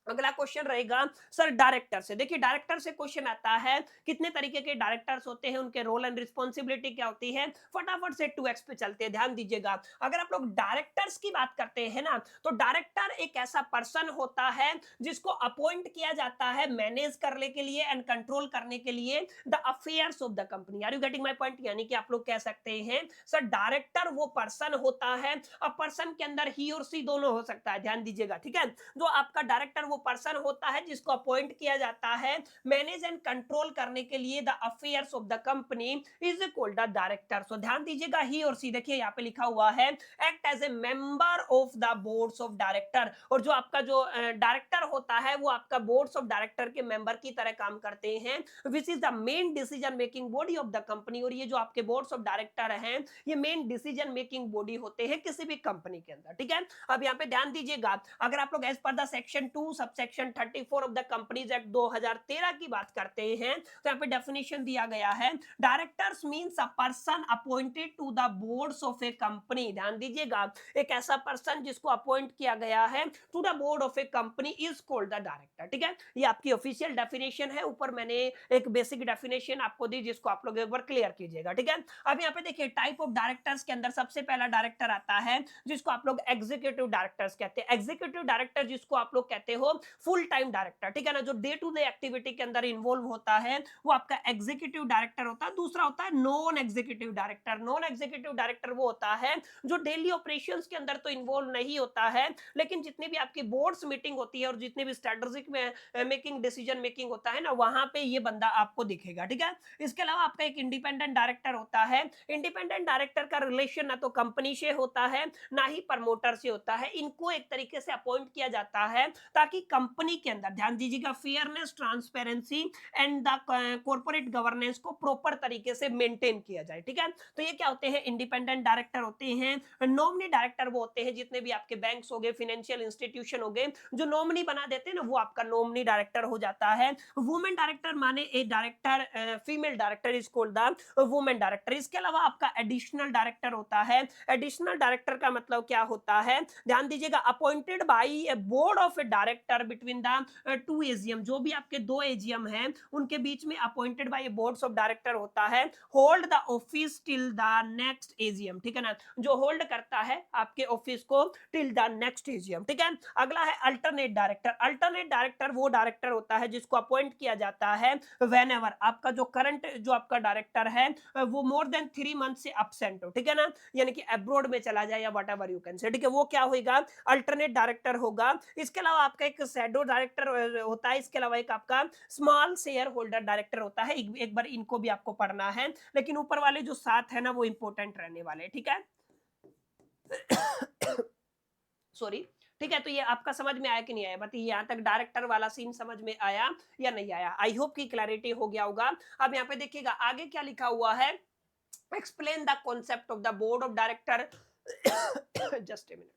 अगला क्वेश्चन रहेगा सर डायरेक्टर से। देखिए डायरेक्टर से क्वेश्चन आता है, कितने तरीके के डायरेक्टर्स होते हैं, उनके रोल एंड रिस्पॉन्सिबिलिटी क्या होती है। फटाफट से 2x पे चलते हैं, ध्यान दीजिएगा। अगर आप लोग डायरेक्टर्स की बात करते हैं ना, तो डायरेक्टर एक ऐसा पर्सन होता है जिसको अपॉइंट किया जाता है मैनेज करने के लिए एंड कंट्रोल करने के लिए the affairs of the company. Are you getting my point? यानी कि आप लोग कह सकते हैं सर डायरेक्टर वो पर्सन होता है, अब पर्सन के अंदर ही और सी दोनों हो सकता है, ध्यान दीजिएगा, ठीक है। जो आपका डायरेक्टर वो पर्सन होता है जिसको अपॉइंट किया जाता है मैनेज एंड कंट्रोल करने के लिए the affairs of the company is called the director. So ध्यान दीजिएगा, ही और सी, देखिए यहाँ पे लिखा हुआ है act as a member of the boards of director. और जो आपका जो डायरेक्टर होता है वो आपका बोर्ड्स ऑफ डायरेक्टर के मेंबर की तरह काम करते हैं, which is the main decision making body of the company. और ये जो आपके बोर्ड्स ऑफ डायरेक्टर हैं ये मेन डिसीजन मेकिंग बॉडी होते हैं किसी भी कंपनी के अंदर, ठीक है। अब यहाँ पे ध्यान दीजिएगा, अगर आप लोग as per the section 2 subsection 34 of the companies act 2013 की बात करते हैं, तो यहाँ पे डेफिनेशन दिया गया है, directors means a person appointed to the boards of a company. ध्यान दीजिएगा, एक ऐसा पर्सन जिसको अपॉइंट किया गया है to the board of a company is called the director, ठीक है। ये आपकी ऑफिशियल डेफिनेशन है, ऊपर मैंने एक बेसिक डेफिनेशन आपको दी जिसको आप लोग एक बार क्लियर कीजिएगा, ठीक है। अब यहाँ पे देखिए टाइप ऑफ डायरेक्टर्स के अंदर सबसे पहला डायरेक्टर आता है जिसको आप लोग एग्जीक्यूटिव डायरेक्टर्स कहते हैं। एग्जीक्यूटिव डायरेक्टर जिसको आप लोग कहते हो फुल टाइम डायरेक्टर, ठीक है ना, जो डे टू डे एक्टिविटी के अंदर इन्वॉल्व होता है वो आपका एग्जीक्यूटिव डायरेक्टर होता है। दूसरा होता है non executive director. Non executive director वो होता है जो डेली ऑपरेशंस के अंदर तो इन्वॉल्व नहीं होता है, लेकिन जितनी भी आपकी बोर्ड्स मीटिंग होती है और जितने भी स्ट्रेटेजिक में मेकिंग डिसीजन मेकिंग होता है ना, वहां पे ये बंदा आपको दिखेगा, ठीक है। इसके अलावा आपका एक इंडिपेंडेंट डायरेक्टर होता है। इंडिपेंडेंट डायरेक्टर का रिलेशन ना तो कंपनी से होता है ना ही प्रमोटर से होता है, इनको एक तरीके से अपॉइंट किया जाता है ताकि कंपनी के अंदर, ध्यान दीजिएगा, fairness transparency and the corporate governance को प्रॉपर तरीके से मेंटेन किया जाए, ठीक है। तो ये क्या होते हैं, इंडिपेंडेंट डायरेक्टर होते हैं। नॉमिनी डायरेक्टर वो होते हैं जितने भी आपके बैंक्स हो गए, फाइनेंशियल इंस्टीट्यूशन हो गए, जो नॉमिनी बना देते हैं ना, वो आपका नॉमिनी डायरेक्टर हो जाता है। वुमेन डायरेक्टर माने ए director, female director is called the women director. इसके अलावा आपका एडिशनल डायरेक्टर होता है। एडिशनल डायरेक्टर का मतलब क्या होता है, ध्यान दीजिएगा, appointed by A board of a director between the 2 AGM. जो भी आपके 2 एजीएम हैं उनके बीच में appointed by boards of director होता है। Hold the office till the next AGM, ठीक है ना, जो होल्ड करता है आपके ऑफिस को टिल द नेक्स्ट एजीएम, ठीक है। अगला है अल्टरनेट डायरेक्टर। अल्टरनेट डायरेक्टर वो डायरेक्टर होता है जिसको अपॉइंट किया जाता है वेन एवर आपका जो करंट जो आपका डायरेक्टर है वो मोर देन 3 मंथ से absent हो, ठीक है ना, यानी कि अब्रॉड में चला जाए या what ever you can say, ठीक है, वो क्या होगा, अल्टरनेट डायरेक्टर होगा। इसके अलावा आपका एक शैडो डायरेक्टर होता है। इसके अलावा एक आपका स्मॉल शेयर होल्डर डायरेक्टर होता है। एक बार इनको भी आपको पढ़ना है, लेकिन ऊपर वाले जो 7 है ना वो इंपॉर्टेंट रहने वाले, ठीक है। सॉरी, ठीक है। तो ये आपका समझ में आया कि नहीं आया, बताइए यहाँ तक डायरेक्टर वाला सीन समझ में आया या नहीं आया। आई होप की क्लैरिटी हो गया होगा। अब यहाँ पे देखिएगा आगे क्या लिखा हुआ है, explain the concept of the board of director. Just a minute.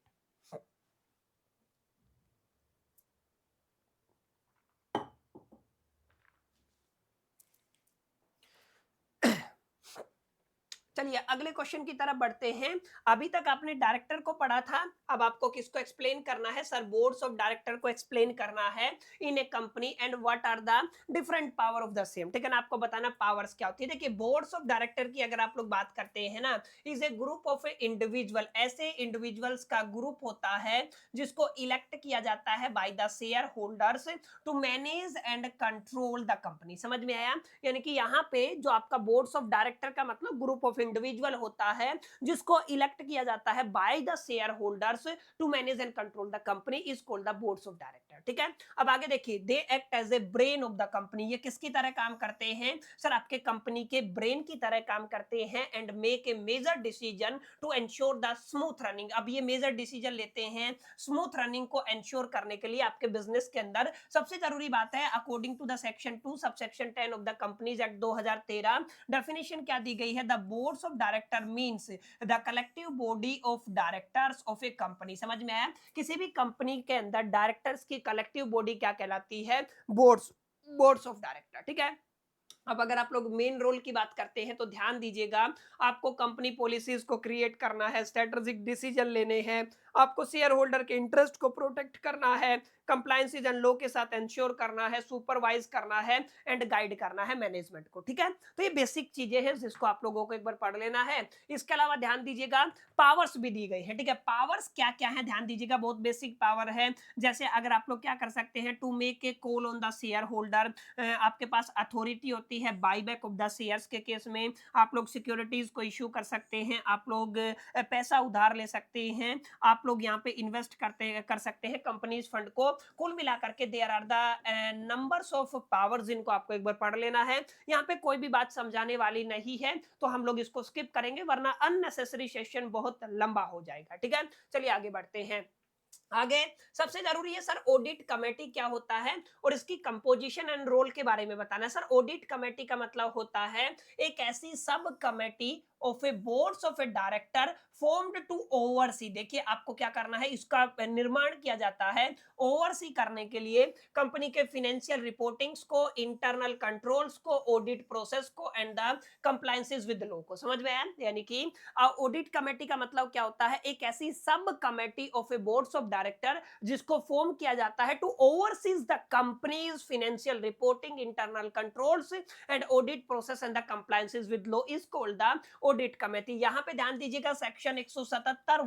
चलिए अगले क्वेश्चन की तरफ बढ़ते हैं। अभी तक आपने डायरेक्टर को पढ़ा था, अब आपको किसको एक्सप्लेन करना है, सर बोर्ड्स ऑफ डायरेक्टर को एक्सप्लेन करना है in a company and what are the different power of the same, ठीक है ना, आपको बताना पावर्स क्या होती है। देखिए बोर्ड्स ऑफ डायरेक्टर की अगर आप लोग बात करते हैं ना, is a group of a individual, ऐसे इंडिविजुअल्स का ग्रुप होता है जिसको इलेक्ट किया जाता है by the shareholders to manage and control the company. समझ में आया, यानी कि यहाँ पे जो आपका बोर्ड्स ऑफ डायरेक्टर का मतलब ग्रुप ऑफ इंडिविजुअल होता है जिसको इलेक्ट किया जाता है by the shareholders to manage and control the company is called the boards of director, ठीक है। अब आगे देखिए, they act as a brain of the company. ये किसकी तरह काम करते हैं, सर आपके कंपनी के ब्रेन की तरह काम करते हैं and make a major decision to ensure the smooth running. अब ये मेजर डिसीजन लेते हैं स्मूथ रनिंग को एंश्योर करने के लिए आपके बिजनेस के अंदर। सबसे जरूरी बात है, according to the section 2 subsection 10 of the companies act 2013 definition क्या दी गई है, the boards of director means the collective body of directors of a company. समझ में आया, किसी भी कंपनी के अंदर डायरेक्टर्स की कलेक्टिव बॉडी क्या कहलाती है, बोर्ड्स, बोर्ड्स ऑफ डायरेक्टर, ठीक है। अब अगर आप लोग मेन रोल की बात करते हैं तो ध्यान दीजिएगा, आपको कंपनी पॉलिसीज को क्रिएट करना है, स्ट्रेटेजिक डिसीजन लेने हैं, आपको शेयर होल्डर के इंटरेस्ट को प्रोटेक्ट करना है, कंप्लायंसेज एंड लॉ के साथ इंश्योर करना है, सुपरवाइज करना है एंड गाइड करना है मैनेजमेंट को। ठीक है, तो ये बेसिक चीजें हैं जिसको आप लोगों को एक बार पढ़ लेना है। इसके अलावा ध्यान दीजिएगा पावर्स भी दी गई है। ठीक है, पावर्स क्या क्या है ध्यान दीजिएगा, बहुत बेसिक पावर है। जैसे अगर आप लोग क्या कर सकते हैं, to make a call on the shareholder, आपके पास अथॉरिटी होती है बाईबैक ऑफ द शेयर्स के केस में, आप लोग सिक्योरिटीज को इश्यू कर सकते हैं, आप लोग पैसा उधार ले सकते हैं, आप लोग यहाँ पे इन्वेस्ट कर सकते हैं कंपनीज फंड को। कुल मिलाकर के there are the numbers of powers, जिनको आपको एक बार पढ़ लेना है। यहाँ पे कोई भी बात समझाने वाली नहीं है तो हम लोग इसको स्किप करेंगे, वरना अननेसेसरी सेशन बहुत लंबा हो जाएगा। ठीक है, चलिए आगे बढ़ते हैं। आगे सबसे जरूरी है सर ऑडिट कमेटी क्या होता है और इसकी कंपोजिशन एंड रोल के बारे में बताना है। सर ऑडिट कमेटी का मतलब होता है एक ऐसी subcommittee of a boards of a director formed to oversee. देखिए आपको क्या करना है, इसका निर्माण किया जाता है ओवरसी करने के लिए कंपनी के फाइनेंशियल रिपोर्टिंग्स को, इंटरनल कंट्रोल्स को, ऑडिट प्रोसेस को and the compliances with law को। समझ में आया? यानी कि ऑडिट कमेटी का मतलब क्या होता है, एक ऐसी subcommittee of a boards of director जिसको फॉर्म किया जाता है to oversees the company's financial reporting, internal controls and audit process and the compliances with law is called the audit committee. यहां पे ध्यान दीजिएगा सेक्शन 177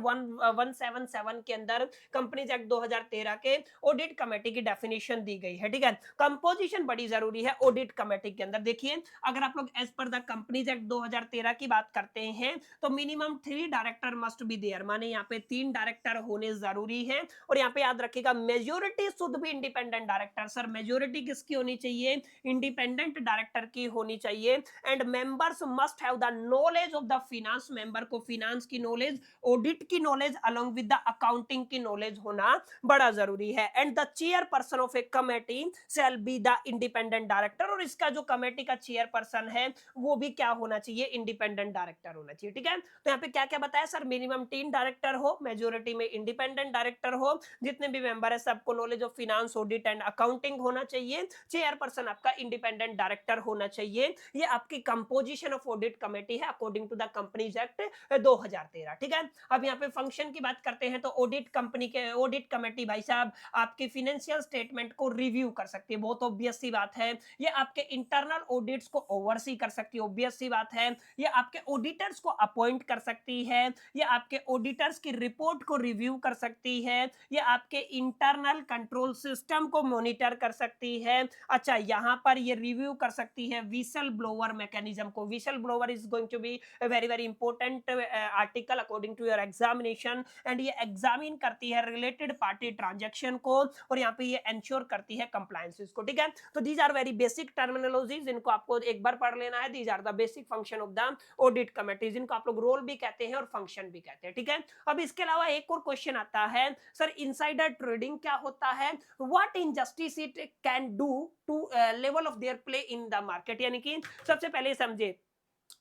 177 के अंदर कंपनीज एक्ट 2013 के ऑडिट कमेटी की डेफिनेशन दी गई है। ठीक है, कंपोजिशन बड़ी जरूरी है ऑडिट कमेटी के अंदर। देखिए अगर आप लोग as per the companies act 2013 की बात करते हैं तो minimum 3 director must be there, माने यहाँ पे 3 डायरेक्टर होने जरूरी है। और यहाँ पे याद रखिएगा majority should be independent director. Sir majority किसकी होनी चाहिए? इंडिपेंडेंट डायरेक्टर की होनी चाहिए। And members must have the knowledge of the finance, member को फिनांस की नॉलेज, ऑडिट की knowledge along with the accounting की नॉलेज होना बड़ा जरूरी है। And the chairperson of A committee shall be the independent director, और इसका जो कमेटी का चेयरपर्सन है वो भी क्या होना चाहिए? इंडिपेंडेंट डायरेक्टर होना चाहिए। ठीक है, तो यहाँ पे क्या क्या बताया सर? मिनिमम 3 डायरेक्टर हो, मेजोरिटी में इंडिपेंडेंट डायरेक्टर हो, जितने भी मेंबर है सबको knowledge of finance, audit and accounting होना चाहिए, चेयरपर्सन आपका इंडिपेंडेंट डायरेक्टर होना चाहिए। ये आपकी कंपोजिशन ऑफ ऑडिट कमेटी है according to the companies act 2013। ठीक है, अब यहाँ पे फंक्शन की बात करते हैं तो ऑडिट कंपनी के ऑडिट कमेटी भाई साहब आपके फाइनेंशियल स्टेटमेंट को रिव्यू कर सकती है, बहुत ऑब्वियस सी बात है। ये आपके इंटरनल ऑडिट्स को ओवरसी कर सकती है, ऑब्वियस सी बात है। ये आपके ऑडिटर्स को अपॉइंट कर सकती है, ये आपके ऑडिटर्स की रिपोर्ट को रिव्यू कर सकती है, ये आपके इंटरनल कंट्रोल सिस्टम को मॉनिटर कर सकती है। अच्छा, यहां पर ये रिव्यू कर सकती है विसल ब्लोअर मैकेनिज्म को। Whistleblower is going to be very very important article according to your examination. And ये एग्जामिन करती है रिलेटेड पार्टी ट्रांजैक्शन को, और यहाँ पे ये एंश्योर करती है कंप्लायंसेस को। ठीक है, तो these are very basic terminologies, इनको आपको एक बार पढ़ लेना है। These are the basic function of the audit committee, जिनको आप लोग रोल भी कहते हैं और फंक्शन भी कहते हैं। ठीक है, अब इसके अलावा एक और क्वेश्चन आता है सर इनसाइडर ट्रेडिंग क्या होता है? What injustice it can do to level of their play in the market. यानी कि सबसे पहले समझे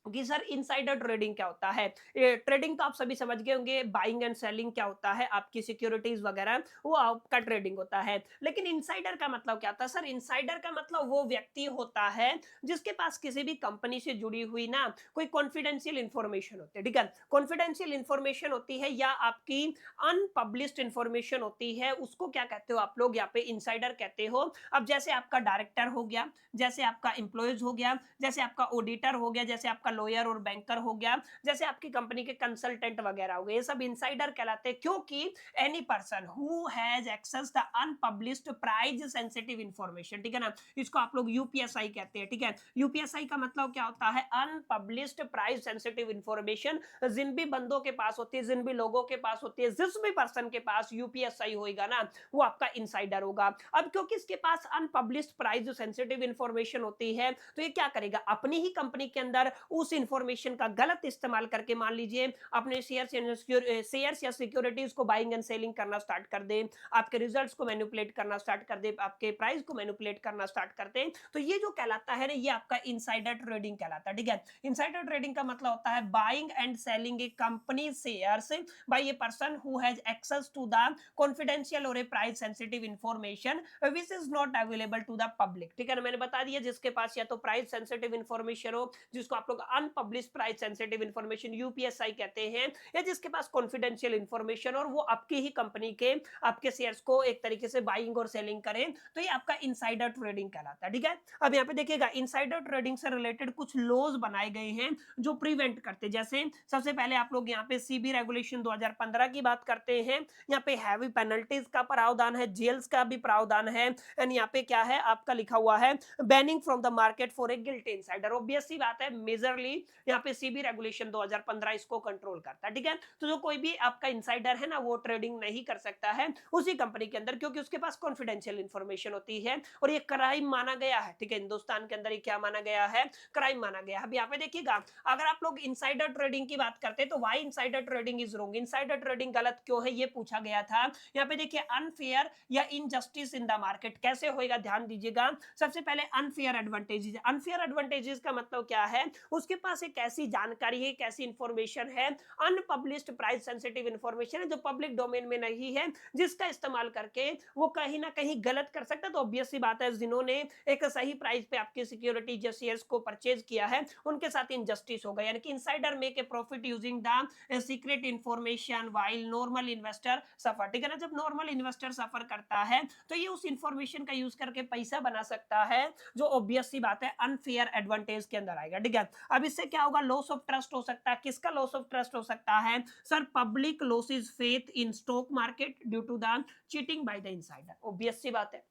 कि सर इनसाइडर ट्रेडिंग क्या होता है। ये ट्रेडिंग तो आप सभी समझ गए होंगे, बाइंग एंड सेलिंग क्या होता है, आपकी सिक्योरिटीज वगैरह वो आपका ट्रेडिंग होता है। लेकिन इनसाइडर का मतलब क्या होता है? सर इनसाइडर का मतलब वो व्यक्ति होता है जिसके पास किसी भी कंपनी से जुड़ी हुई ना कोई कॉन्फिडेंशियल इंफॉर्मेशन होती है। ठीक है, कॉन्फिडेंशियल इंफॉर्मेशन होती है या आपकी अनपब्लिश्ड इंफॉर्मेशन होती है, उसको क्या कहते हो आप लोग? यहाँ पे इनसाइडर कहते हो। अब जैसे आपका डायरेक्टर हो गया, जैसे आपका एम्प्लॉयज हो गया, जैसे आपका ऑडिटर हो गया, जैसे आपका लॉयर और बैंकर हो गया, जैसे आपकी कंपनी के कंसल्टेंट वगैरह हो गए, ये सब इनसाइडर कहलाते हैं। क्योंकि any person who has access the unpublished price sensitive information, ठीक है ना, इसको आप लोग यूपीएसआई कहते हैं। ठीक है, यूपीएसआई का मतलब क्या होता है? Unpublished price sensitive information. जिन भी बंदों के पास होती है, जिन भी लोगों के पास होती है, जिस भी पर्सन के पास यूपीएसआई होगा ना वो आपका इनसाइडर होगा। अब क्योंकि इसके पास अनपब्लिश्ड प्राइस सेंसिटिव इंफॉर्मेशन होती है तो ये क्या करेगा? अपनी ही कंपनी के अंदर उस इंफॉर्मेशन का गलत इस्तेमाल करके मान लीजिए अपने शेयर्स या सिक्योरिटीज को बाइंग एंड सेलिंग करना स्टार्ट कर दे, आपके रिजल्ट्स को मैनिपुलेट करना स्टार्ट कर दे, आपके प्राइस को मैनिपुलेट करना स्टार्ट करते हैं, तो ये जो कहलाता है ना ये आपका इनसाइडर ट्रेडिंग कहलाता है। ठीक है, इनसाइडर ट्रेडिंग का मतलब होता है buying and selling a company shares by a person who has access to the confidential और a price sensitive information which is not available to the public. ठीक है ना, मैंने बता दिया जिसके पास या तो प्राइस सेंसिटिव इंफॉर्मेशन हो, जिसको आप लोग unpublish price sensitive information UPSI कहते हैं, या जिसके पास कॉन्फिडेंशियल इन्फॉर्मेशन और वो आपकी ही कंपनी के आपके शेयर्स को एक तरीके से बाइंग और सेलिंग करें, तो ये आपका इनसाइडर ट्रेडिंग कहलाता है। ठीक है, अब यहाँ पे देखिएगा इनसाइडर ट्रेडिंग से रिलेटेड कुछ लॉज बनाए गए हैं जो प्रिवेंट करते, जैसे सबसे पहले आप लोग यहाँ पे सीबी रेगुलेशन 2015 की बात करते हैं, यहाँ पे हैवी पेनल्टीज का प्रावधान है, जेल्स का भी प्रावधान है, एंड यहाँ पे क्या है आपका लिखा हुआ है banning from the market for a guilty insider. Obvious सी बात है, मेजरली यहाँ पे सीबी रेगुलेशन 2015 इसको कंट्रोल करता है। ठीक है, तो जो कोई भी आपका इनसाइडर है ना वो ट्रेडिंग नहीं कर सकता है उसी कंपनी के अंदर, क्योंकि उसके पास कॉन्फिडेंशियल इंफॉर्मेशन होती है और ये क्राइम माना गया है। ठीक है, हिंदुस्तान के अंदर ये क्या माना गया है, क्राइम माना गया है। अब यहाँ पे देखिएगा अगर आप लोग इनसाइडर ट्रेडिंग की बात करते हैं तो why insider trading is wrong, insider trading गलत क्यों है ये पूछा गया था। यहाँ पे देखिए अनफेयर या इनजस्टिस इन द मार्केट कैसे होएगा, ध्यान दीजिएगा। सबसे पहले अनफेयर एडवांटेजेस, अनफेयर एडवांटेजेस का मतलब क्या है, उसके पास एक ऐसी जानकारी है, एक ऐसी इंफॉर्मेशन है, अनपब्लिश्ड प्राइस सेंसिटिव इंफॉर्मेशन है जो पब्लिक डोमेन में नहीं है, जिसका इस्तेमाल करके वो कहीं ना कहीं गलत कर सकता है। तो ऑब्वियस सी बात है जिन्होंने एक सही प्राइस पे आपकी सिक्योरिटी या शेयर्स को परचेज किया है उनके साथ इनजस्टिस होगा, यानी कि insider make a profit using the secret information while normal investor suffer. ठीक है ना, जब नॉर्मल इन्वेस्टर सफर करता है तो ये उस इंफॉर्मेशन का यूज करके पैसा बना सकता है, जो ऑब्वियस सी बात है अनफेयर एडवांटेज के अंदर आएगा। ठीक है, अब इससे क्या होगा, लॉस ऑफ ट्रस्ट हो सकता है। किसका लॉस ऑफ ट्रस्ट हो सकता है sir, public loses faith in stock market due to the cheating by the insider, obvious सी बात है।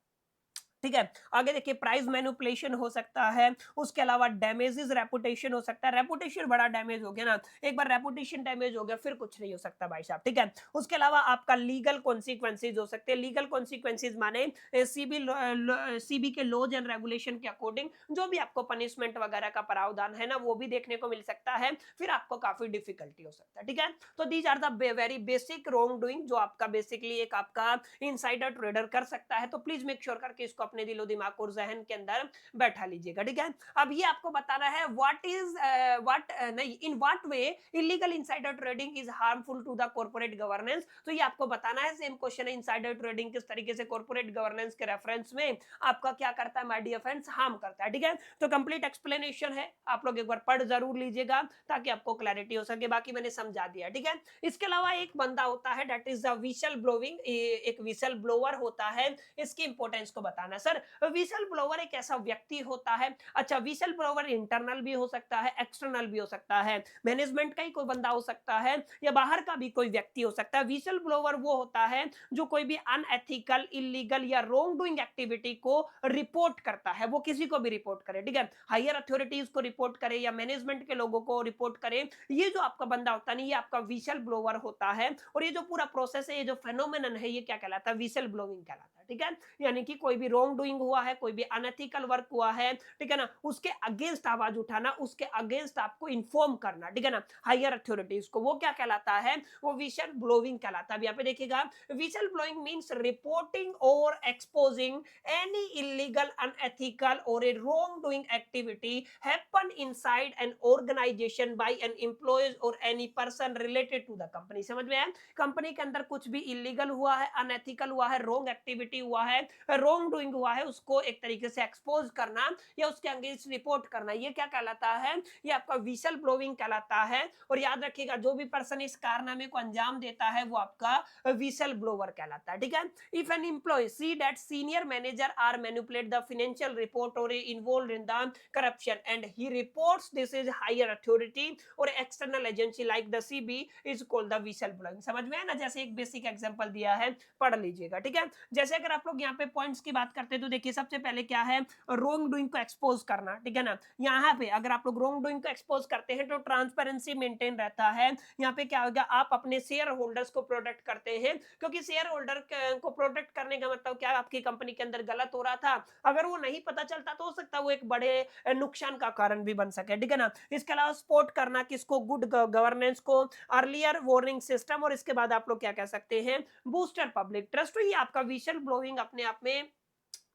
ठीक है, आगे देखिए प्राइस मैनिपुलेशन हो सकता है, उसके अलावा डैमेजेस रेपुटेशन हो सकता है, रेपुटेशन बड़ा डैमेज हो गया ना, एक बार रेपुटेशन डैमेज हो गया फिर कुछ नहीं हो सकता भाई साहब। ठीक है, उसके अलावा आपका लीगल कॉन्सिक्वेंसेज हो सकते हैं, लीगल कॉन्सिक्वेंसेज माने सीबी के लॉज एंड रेगुलेशन के अकॉर्डिंग जो भी आपको पनिशमेंट वगैरह का प्रावधान है ना वो भी देखने को मिल सकता है, फिर आपको काफी डिफिकल्टी हो सकता है। ठीक है, तो these are the very basic wrong doing जो आपका बेसिकली एक आपका इनसाइडर ट्रेडर कर सकता है, तो प्लीज मेक श्योर करके इसको अपने दिलो दिमाग और जहन के अंदर बैठा लीजिएगा। ठीक है, अब ये आपको बताना है व्हाट इज व्हाट नहीं in what way illegal insider trading is harmful to the corporate governance, तो ये आपको बताना है। सेम क्वेश्चन है, इनसाइडर ट्रेडिंग किस तरीके से कॉर्पोरेट गवर्नेंस के रेफरेंस में आपका क्या करता है माय डियर फ्रेंड्स, हार्म करता है। ठीक है, तो कंप्लीट एक्सप्लेनेशन है, आप लोग एक बार पढ़ जरूर लीजिएगा ताकि आपको क्लैरिटी हो सके, बाकी मैंने समझा दिया। ठीक है, इसके अलावा एक बंदा होता है that is the whistle blowing, एक विशल ब्लोअर होता है, इसकी इंपॉर्टेंस को बताना। सर विशल ब्लोअर एक ऐसा व्यक्ति होता है, अच्छा विशल ब्लोअर इंटरनल भी हो सकता है एक्सटर्नल भी हो सकता है, मैनेजमेंट का ही कोई बंदा हो सकता है या बाहर का भी कोई व्यक्ति हो सकता है। विशल ब्लोअर वो होता है जो कोई भी अनएथिकल इलीगल या रॉन्ग डूइंग एक्टिविटी को रिपोर्ट करता है, वो किसी को भी रिपोर्ट करे। ठीक है, हायर अथॉरिटीज को रिपोर्ट करे या मैनेजमेंट के लोगों को रिपोर्ट करे, ये जो आपका बंदा होता है ये आपका विशल ब्लोअर होता है। और ये जो पूरा प्रोसेस है, ये जो फेनोमेनन है, ये क्या कहलाता है, विशल ब्लोइंग कहलाता है। ठीक है, यानी कि कोई भी रॉन्ग डूइंग हुआ है, कोई भी अनएथिकल वर्क हुआ है, ठीक है ना, उसके अगेंस्ट आवाज उठाना, उसके अगेंस्ट आपको इन्फॉर्म करना, ठीक है ना, हायर अथॉरिटीज को, वो क्या कहलाता है, वो विशल ब्लोइंग कहलाता है। अब यहाँ पे देखिएगा विशल ब्लोइंग मींस रिपोर्टिंग और एक्सपोजिंग एनी इलीगल अनएथिकल और a wrong doing activity happen inside an organisation by an employees और any person related to the company. समझ में आया, कंपनी के अंदर कुछ भी इलीगल हुआ है, अनएथिकल हुआ है, रॉन्ग एक्टिविटी हुआ है, रॉन्ग डूइंग हुआ है, उसको एक तरीके से एक्सपोज करना या उसके अगेंस्ट रिपोर्ट करना, ये क्या कहलाता है, ये आपका विशल ब्लोइंग कहलाता है। और याद रखिएगा जो भी पर्सन इस कारनामे को अंजाम देता है वो आपका विशल ब्लोअर कहलाता है। ठीक है, if an employee see that senior manager are manipulate the financial report और involved in the corruption and he reports this is higher authority और external agency like the CB is called the whistle blowing. समझ में है ना, जैसे एक basic example दिया है, पढ़ लीजिएगा। ठीक है, जैसे अगर आप लोग यहाँ पे पॉइंट्स की बात करते हैं तो देखिए सबसे पहले क्या है, रॉन्ग डूइंग को एक्सपोज करना। ठीक है ना, यहाँ पे अगर आप लोग रॉन्ग डूइंग को एक्सपोज करते हैं तो ट्रांसपेरेंसी मेंटेन रहता है। यहाँ पे क्या होगा, आप अपने शेयर होल्डर्स को प्रोटेक्ट करते हैं, क्योंकि शेयर होल्डर को प्रोटेक्ट करने का मतलब क्या, आपकी कंपनी के अंदर गलत हो रहा था, अगर वो नहीं पता चलता तो हो सकता है वो एक बड़े नुकसान का कारण भी बन सके। ठीक है ना, इसके अलावा सपोर्ट करना किसको, गुड गवर्नेंस को, अर्लियर वार्निंग सिस्टम, और इसके बाद आप लोग क्या कह सकते हैं, बूस्टर पब्लिक ट्रस्ट। तो ये आपका विशल ब्लोइंग अपने आप में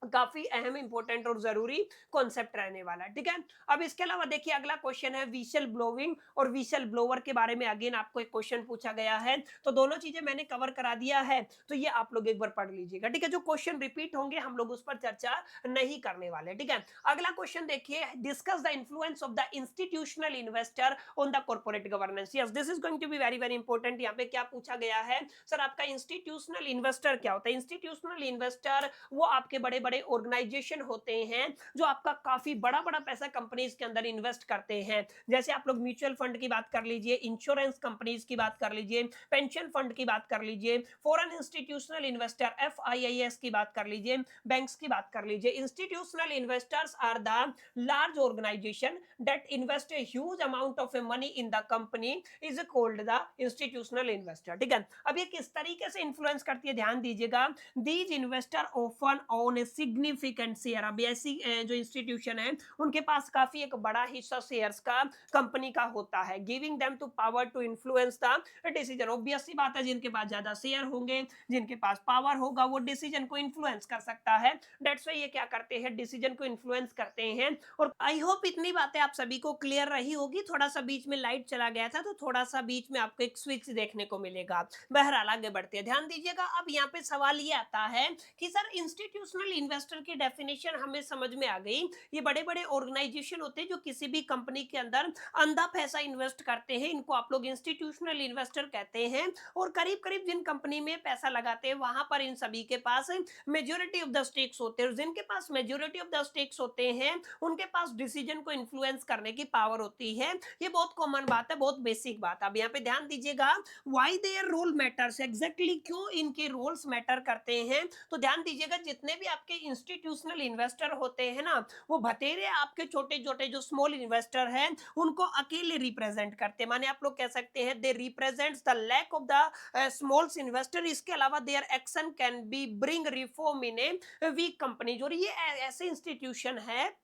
काफी अहम इंपॉर्टेंट और जरूरी कॉन्सेप्ट रहने वाला है, ठीक है। अब इसके अलावा देखिए अगला क्वेश्चन है विशल ब्लोविंग और विशल ब्लोवर के बारे में अगेन आपको एक क्वेश्चन पूछा गया है, तो दोनों चीजें मैंने कवर करा दिया है, तो ये आप लोग एक बार पढ़ लीजिएगा, ठीक है। जो क्वेश्चन रिपीट होंगे हम लोग उस पर चर्चा नहीं करने वाले, ठीक है। अगला क्वेश्चन देखिए, discuss the influence of the institutional investor on the corporate governance. Yes, this is going to be very very important. यहाँ पे क्या पूछा गया है सर, आपका इंस्टीट्यूशनल इन्वेस्टर क्या होता है? इंस्टीट्यूशनल इन्वेस्टर वो आपके बड़े बड़े ऑर्गेनाइजेशन होते हैं जो आपका काफी बड़ा बड़ा पैसा कंपनीज के अंदर इन्वेस्ट करते हैं। जैसे आप लोग म्यूचुअल फंड की बात कर लीजिए, इंश्योरेंस कंपनीज की बात कर लीजिए, पेंशन फंड की बात कर लीजिए, फॉरेन इंस्टीट्यूशनल इन्वेस्टर FIIs की बात कर लीजिए, बैंक्स की बात कर लीजिए। Institutional investors are the large organization that invest a huge amount of a money in the company is called the institutional investor, ठीक है। अब ये किस तरीके से इंफ्लुएंस करती है ध्यान दीजिएगा। These investor often own a significant share. अब ऐसी जो इंस्टीट्यूशन है उनके पास काफी एक बड़ा हिस्सा शेयर्स का कंपनी का होता है, giving them to power to influence the decision. Obvious सी बात है, जिनके पास ज्यादा शेयर होंगे, जिनके पास पावर होगा, वो डिसीजन को इन्फ्लुएंस कर सकता है। दैट्स व्हाई ये क्या करते हैं, डिसीजन को इन्फ्लुएंस करते हैं। और आई होप इतनी बातें आप सभी को क्लियर रही होगी। थोड़ा सा बीच में लाइट चला गया था तो थोड़ा सा बीच में आपको एक स्विच देखने को मिलेगा। बहरहाल आगे बढ़ते हैं, ध्यान दीजिएगा। अब यहाँ पे सवाल ये आता है कि सर इंस्टीट्यूशनल इन्वेस्टर की डेफिनेशन हमें समझ में आ गई। ये बड़े बड़े ऑर्गेनाइजेशन होते हैं जो किसी भी कंपनी के अंदर अंधा पैसा इन्वेस्ट करते हैं, इनको आप लोग इंस्टीट्यूशनल इन्वेस्टर कहते हैं। और करीब करीब जिन कंपनी में पैसा लगाते हैं वहां पर इन सभी के पास मेजोरिटी ऑफ द स्टेक्स होते हैं, और जिनके पास मेजोरिटी ऑफ द स्टेक्स होते हैं उनके पास डिसीजन को इन्फ्लुएंस करने की पावर होती है। ये बहुत कॉमन बात है, बहुत बेसिक बात है। अब यहाँ पे ध्यान दीजिएगा, why their role matters, exactly क्यों इनके रोल्स मैटर करते हैं। तो ध्यान दीजिएगा, जितने भी आपके इंस्टीट्यूशनल इन्वेस्टर होते हैं ना, वो भतेरे आपके छोटे छोटे जो स्मॉल इन्वेस्टर हैं उनको अकेले रिप्रेजेंट करते हैं। माने आप लोग कह सकते हैं they represents the lack of the small investor. इसके अलावा their action can be bring reform in a weak company. और ये ऐसे इंस्टीट्यूशन है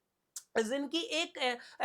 जिनकी एक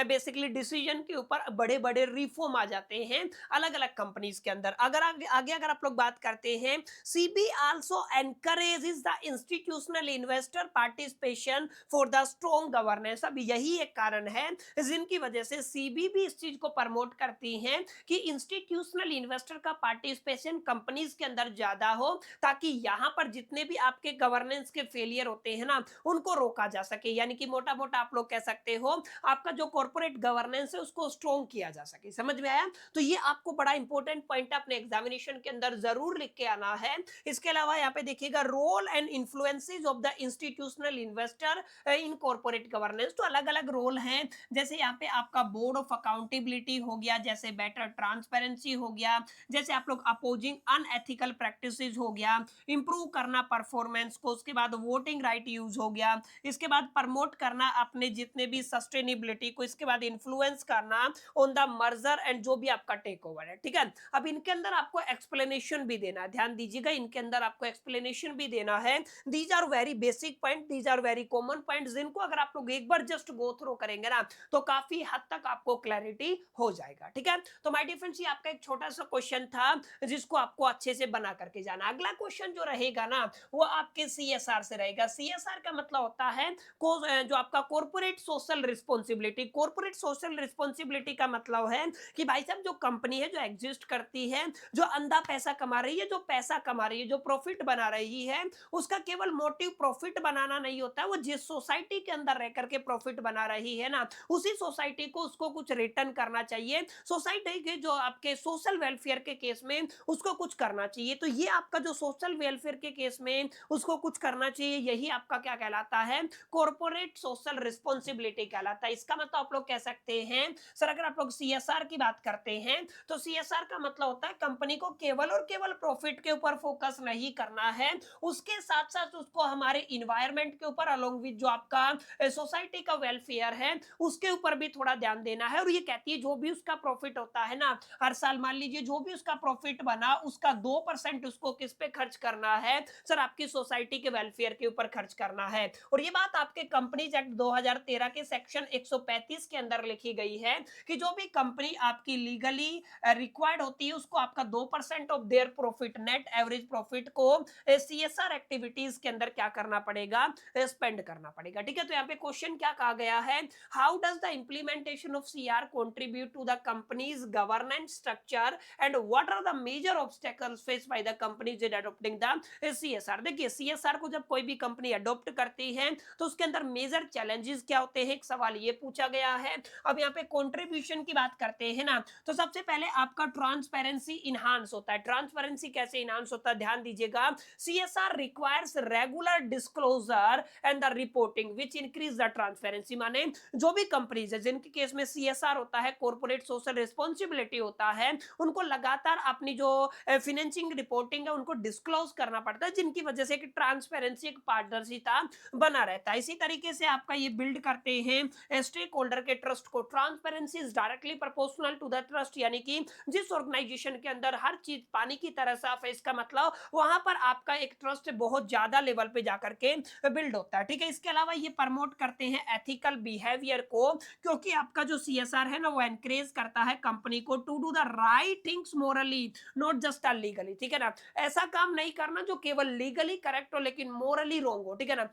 बेसिकली डिसीजन के ऊपर बड़े बड़े रिफॉर्म आ जाते हैं अलग अलग कंपनीज के अंदर। अगर आगे अगर आप लोग बात करते हैं, CB also encourages the institutional investor participation for the strong governance. अब यही एक कारण है जिनकी वजह से सीबी भी इस चीज को प्रमोट करती है कि इंस्टीट्यूशनल इन्वेस्टर का पार्टिसिपेशन कंपनीज के अंदर ज्यादा हो, ताकि यहां पर जितने भी आपके गवर्नेंस के फेलियर होते हैं ना उनको रोका जा सके। यानी कि मोटा मोटा आप लोग कह सकते हो आपका जो कॉर्पोरेट गवर्नेंस है उसको स्ट्रॉन्ग किया जा सके। समझ में आया? तो ये आपको बड़ा इंपॉर्टेंट पॉइंट अपने एग्जामिनेशन के अंदर जरूर लिख के आना है। इसके अलावा यहाँ पे देखिएगा, role and influences of the institutional investor in corporate governance. तो अलग अलग रोल हैं, जैसे यहाँ पे आपका बोर्ड ऑफ अकाउंटेबिलिटी हो गया, जैसे बेटर ट्रांसपेरेंसी हो गया, जैसे आप लोग अपोजिंग अनएथिकल प्रैक्टिसेस हो गया, इंप्रूव करना परफॉर्मेंस को, उसके बाद वोटिंग राइट यूज हो गया, इसके बाद प्रमोट करना अपने जितने भी सस्टेनेबिलिटी को, इसके बाद इन्फ्लुएंस करना ऑन द मर्जर एंड जो भी आपका टेक ओवर है, ठीक है। अब इनके अंदर आपको एक्सप्लेनेशन भी देना है, ध्यान दीजिएगा, इनके अंदर आपको एक्सप्लेनेशन भी देना है। These are very basic point, these are very common point, जिनको अगर आप लोग एक बार जस्ट गो थ्रू करेंगे ना तो काफी हद तक आपको क्लैरिटी हो जाएगा, ठीक है। तो माय डियर फ्रेंड्स, ये आपका एक छोटा सा क्वेश्चन था जिसको आपको अच्छे से बना करके जाना। अगला क्वेश्चन जो रहेगा ना वो आपके CSR से रहेगा। CSR का मतलब होता है जो आपका corporate social responsibility. Corporate social responsibility का मतलब है कि भाई साहब जो कंपनी है जो एग्जिस्ट करती है, जो अंधा पैसा कमा रही है, जो पैसा कमा रही है, जो प्रॉफिट बना रही है, उसका केवल मोटिव प्रॉफिट बनाना नहीं होता। वो जिस सोसाइटी के अंदर रह करके प्रॉफिट बना रही है ना, उसी सोसाइटी को उसको कुछ रिटर्न करना चाहिए। सोसाइटी के जो आपके सोशल वेलफेयर के केस में उसको कुछ करना चाहिए। तो ये आपका जो सोशल वेलफेयर के केस में उसको कुछ करना चाहिए, यही आपका क्या कहलाता है, कॉर्पोरेट सोशल रिस्पॉन्सिबिलिटी कहलाता है। इसका मतलब आप लोग कह सकते हैं सर, अगर आप लोग CSR की बात करते हैं तो CSR का मतलब होता है कंपनी को केवल और केवल प्रॉफिट के ऊपर फोकस नहीं करना है, उसके साथ साथ उसको हमारे इन्वायरमेंट के ऊपर अलोंग विद जो आपका सोसाइटी का वेलफेयर है उसके ऊपर भी थोड़ा ध्यान देना है। और ये कहती है जो भी उसका प्रॉफिट होता है ना, हर साल मान लीजिए जो भी उसका प्रॉफिट बना उसका 2% उसको किस पे खर्च करना है, सर आपकी सोसाइटी के वेलफेयर के ऊपर खर्च करना है। और ये बात आपके कंपनीज एक्ट 2013 के सेक्शन 135 के अंदर लिखी गई है कि जो भी कंपनी आपकी लीगली रिक्वायर्ड होती है उसको आपका 2% of their profit, net average profit को सीएसआर एक्टिविटीज के अंदर क्या करना पड़ेगा, स्पेंड करना पड़ेगा। ठीक है, तो यहाँ पे क्वेश्चन क्या कहा गया है, how does the implementation of CR contribute to the companies governance structure and what are the major obstacles faced by the companies in adopting the CSR. देखिए सीएसआर को जब कोई भी कंपनी अडॉप्ट करती है तो उसके अंदर मेजर चैलेंजेस क्या होते हैं, एक सवाल ये पूछा गया है। अब यहाँ पे कंट्रीब्यूशन की बात करते हैं ना, तो सबसे पहले आपका ट्रांसपेरेंसी इनहांस होता है। ट्रांसपेरेंसी कैसे इनहांस होता है, ध्यान दीजिएगा, CSR requires regular disclosure and the reporting which increase the transparency. माने जो भी कंपनीज है जिनके केस में सीएसआर होता है, कॉर्पोरेट सोशल रिस्पांसिबिलिटी होता है, उनको लगातार अपनी जो फाइनेंसिंग रिपोर्टिंग है उनको डिस्क्लोज करना पड़ता है, जिनकी वजह से एक ट्रांसपेरेंसी, एक पारदर्शिता बना रहता है। इसी तरीके से आपका ये बिल्ड करते हैं स्टेक होल्डर के ट्रस्ट को। Transparency is directly proportional to the trust, यानी कि जिस ऑर्गेनाइजेशन के अंदर हर चीज पानी की तरह साफ है, इसका मतलब वहां पर आपका एक ट्रस्ट बहुत ज्यादा लेवल पे जाकर के बिल्ड होता है। ठीक है, इसके अलावा ये प्रमोट करते हैं एथिकल बिहेवियर को, क्योंकि आपका जो सीएसआर है ना वो एनकरेज करता है कंपनी को to do the right things morally, not just legally. ठीक है ना, ऐसा काम नहीं करना जो केवल लीगली करेक्ट हो लेकिन मोरली रॉन्ग हो। ठीक है ना,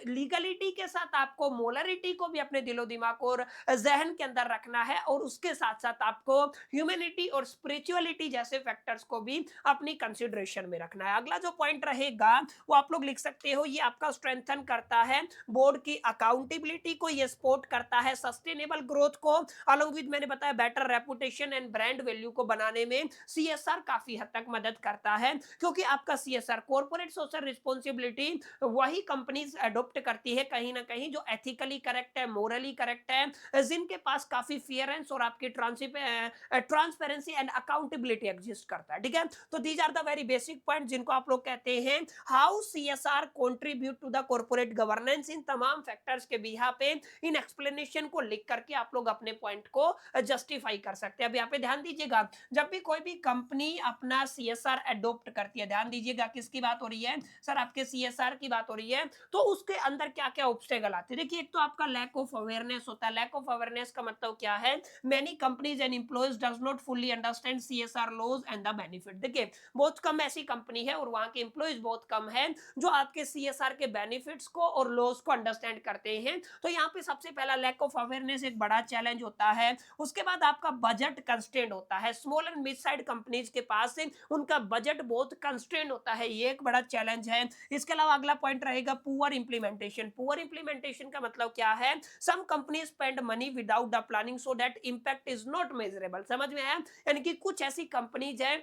लीगलिटी के साथ आपको मोरलिटी को भी अपने दिलो दिमाग और जहन के अंदर रखना है, और उसके साथ साथ आपको ह्यूमैनिटी और स्पिरिचुअलिटी जैसे फैक्टर्स को भी अपनी कंसिडरेशन में रखना है। अगला जो पॉइंट रहेगा वो आप लोग लिख सकते हो, ये आपका स्ट्रेंथन करता है बोर्ड की अकाउंटेबिलिटी को, ये सपोर्ट करता है सस्टेनेबल ग्रोथ को, अलॉन्ग विद मैंने बताया better reputation and brand value को बनाने में सीएसआर काफी हद तक मदद करता है, क्योंकि आपका सीएसआर कॉर्पोरेट सोशल रिस्पांसिबिलिटी वही कंपनीज अडॉप्ट करती है कहीं ना कहीं जो एथिकली करेक्ट है, मोरली करेक्ट है, जिनके पास काफी फेयरेंस और आपकी ट्रांसपेरेंसी एंड अकाउंटेबिलिटी एग्जिस्ट करता है। ठीक है, तो these are the very basic point जिनको आप लोग कहते हैं how CSR contribute to the corporate governance. इन तमाम फैक्टर्स के बिहा पे इन एक्सप्लेनेशन को लिख करके आप लोग अपने पॉइंट को जस्टिफाई कर सकते हैं। अब यहाँ पे ध्यान दीजिएगा, जब भी कोई भी कंपनी अपना सीएसआर अडॉप्ट करती है, ध्यान दीजिएगा किसकी बात हो रही है सर, आपके सीएसआर की बात हो रही है, तो उसके अंदर क्या क्या ऑब्स्टेकल आते हैं। देखिए एक तो आपका लैक ऑफ अवेयरनेस होता है। लैक ऑफ अवेयरनेस का मतलब क्या है, many companies and employees does not fully understand CSR laws and the benefit. देखिए बहुत कम ऐसी कंपनी है और वहां के एम्प्लॉयज बहुत कम है जो आपके सीएसआर के बेनिफिट्स को और लॉस को अंडरस्टैंड करते हैं। तो यहाँ पे सबसे पहला लैक ऑफ अवेयरनेस एक बड़ा चैलेंज होता है। उसके बाद आपका बजट कंस्ट्रेंट होता है। Small and mid side companies के पास उनका बजट बहुत कंस्ट्रेंट होता है, ये एक बड़ा चैलेंज है। इसके अलावा अगला पॉइंट रहेगा पुअर इंप्लीमेंटेशन। पुअर इंप्लीमेंटेशन का मतलब क्या है, some company spend money without the planning so that impact is not measurable. समझ में आया, यानी कि कुछ ऐसी कंपनीज है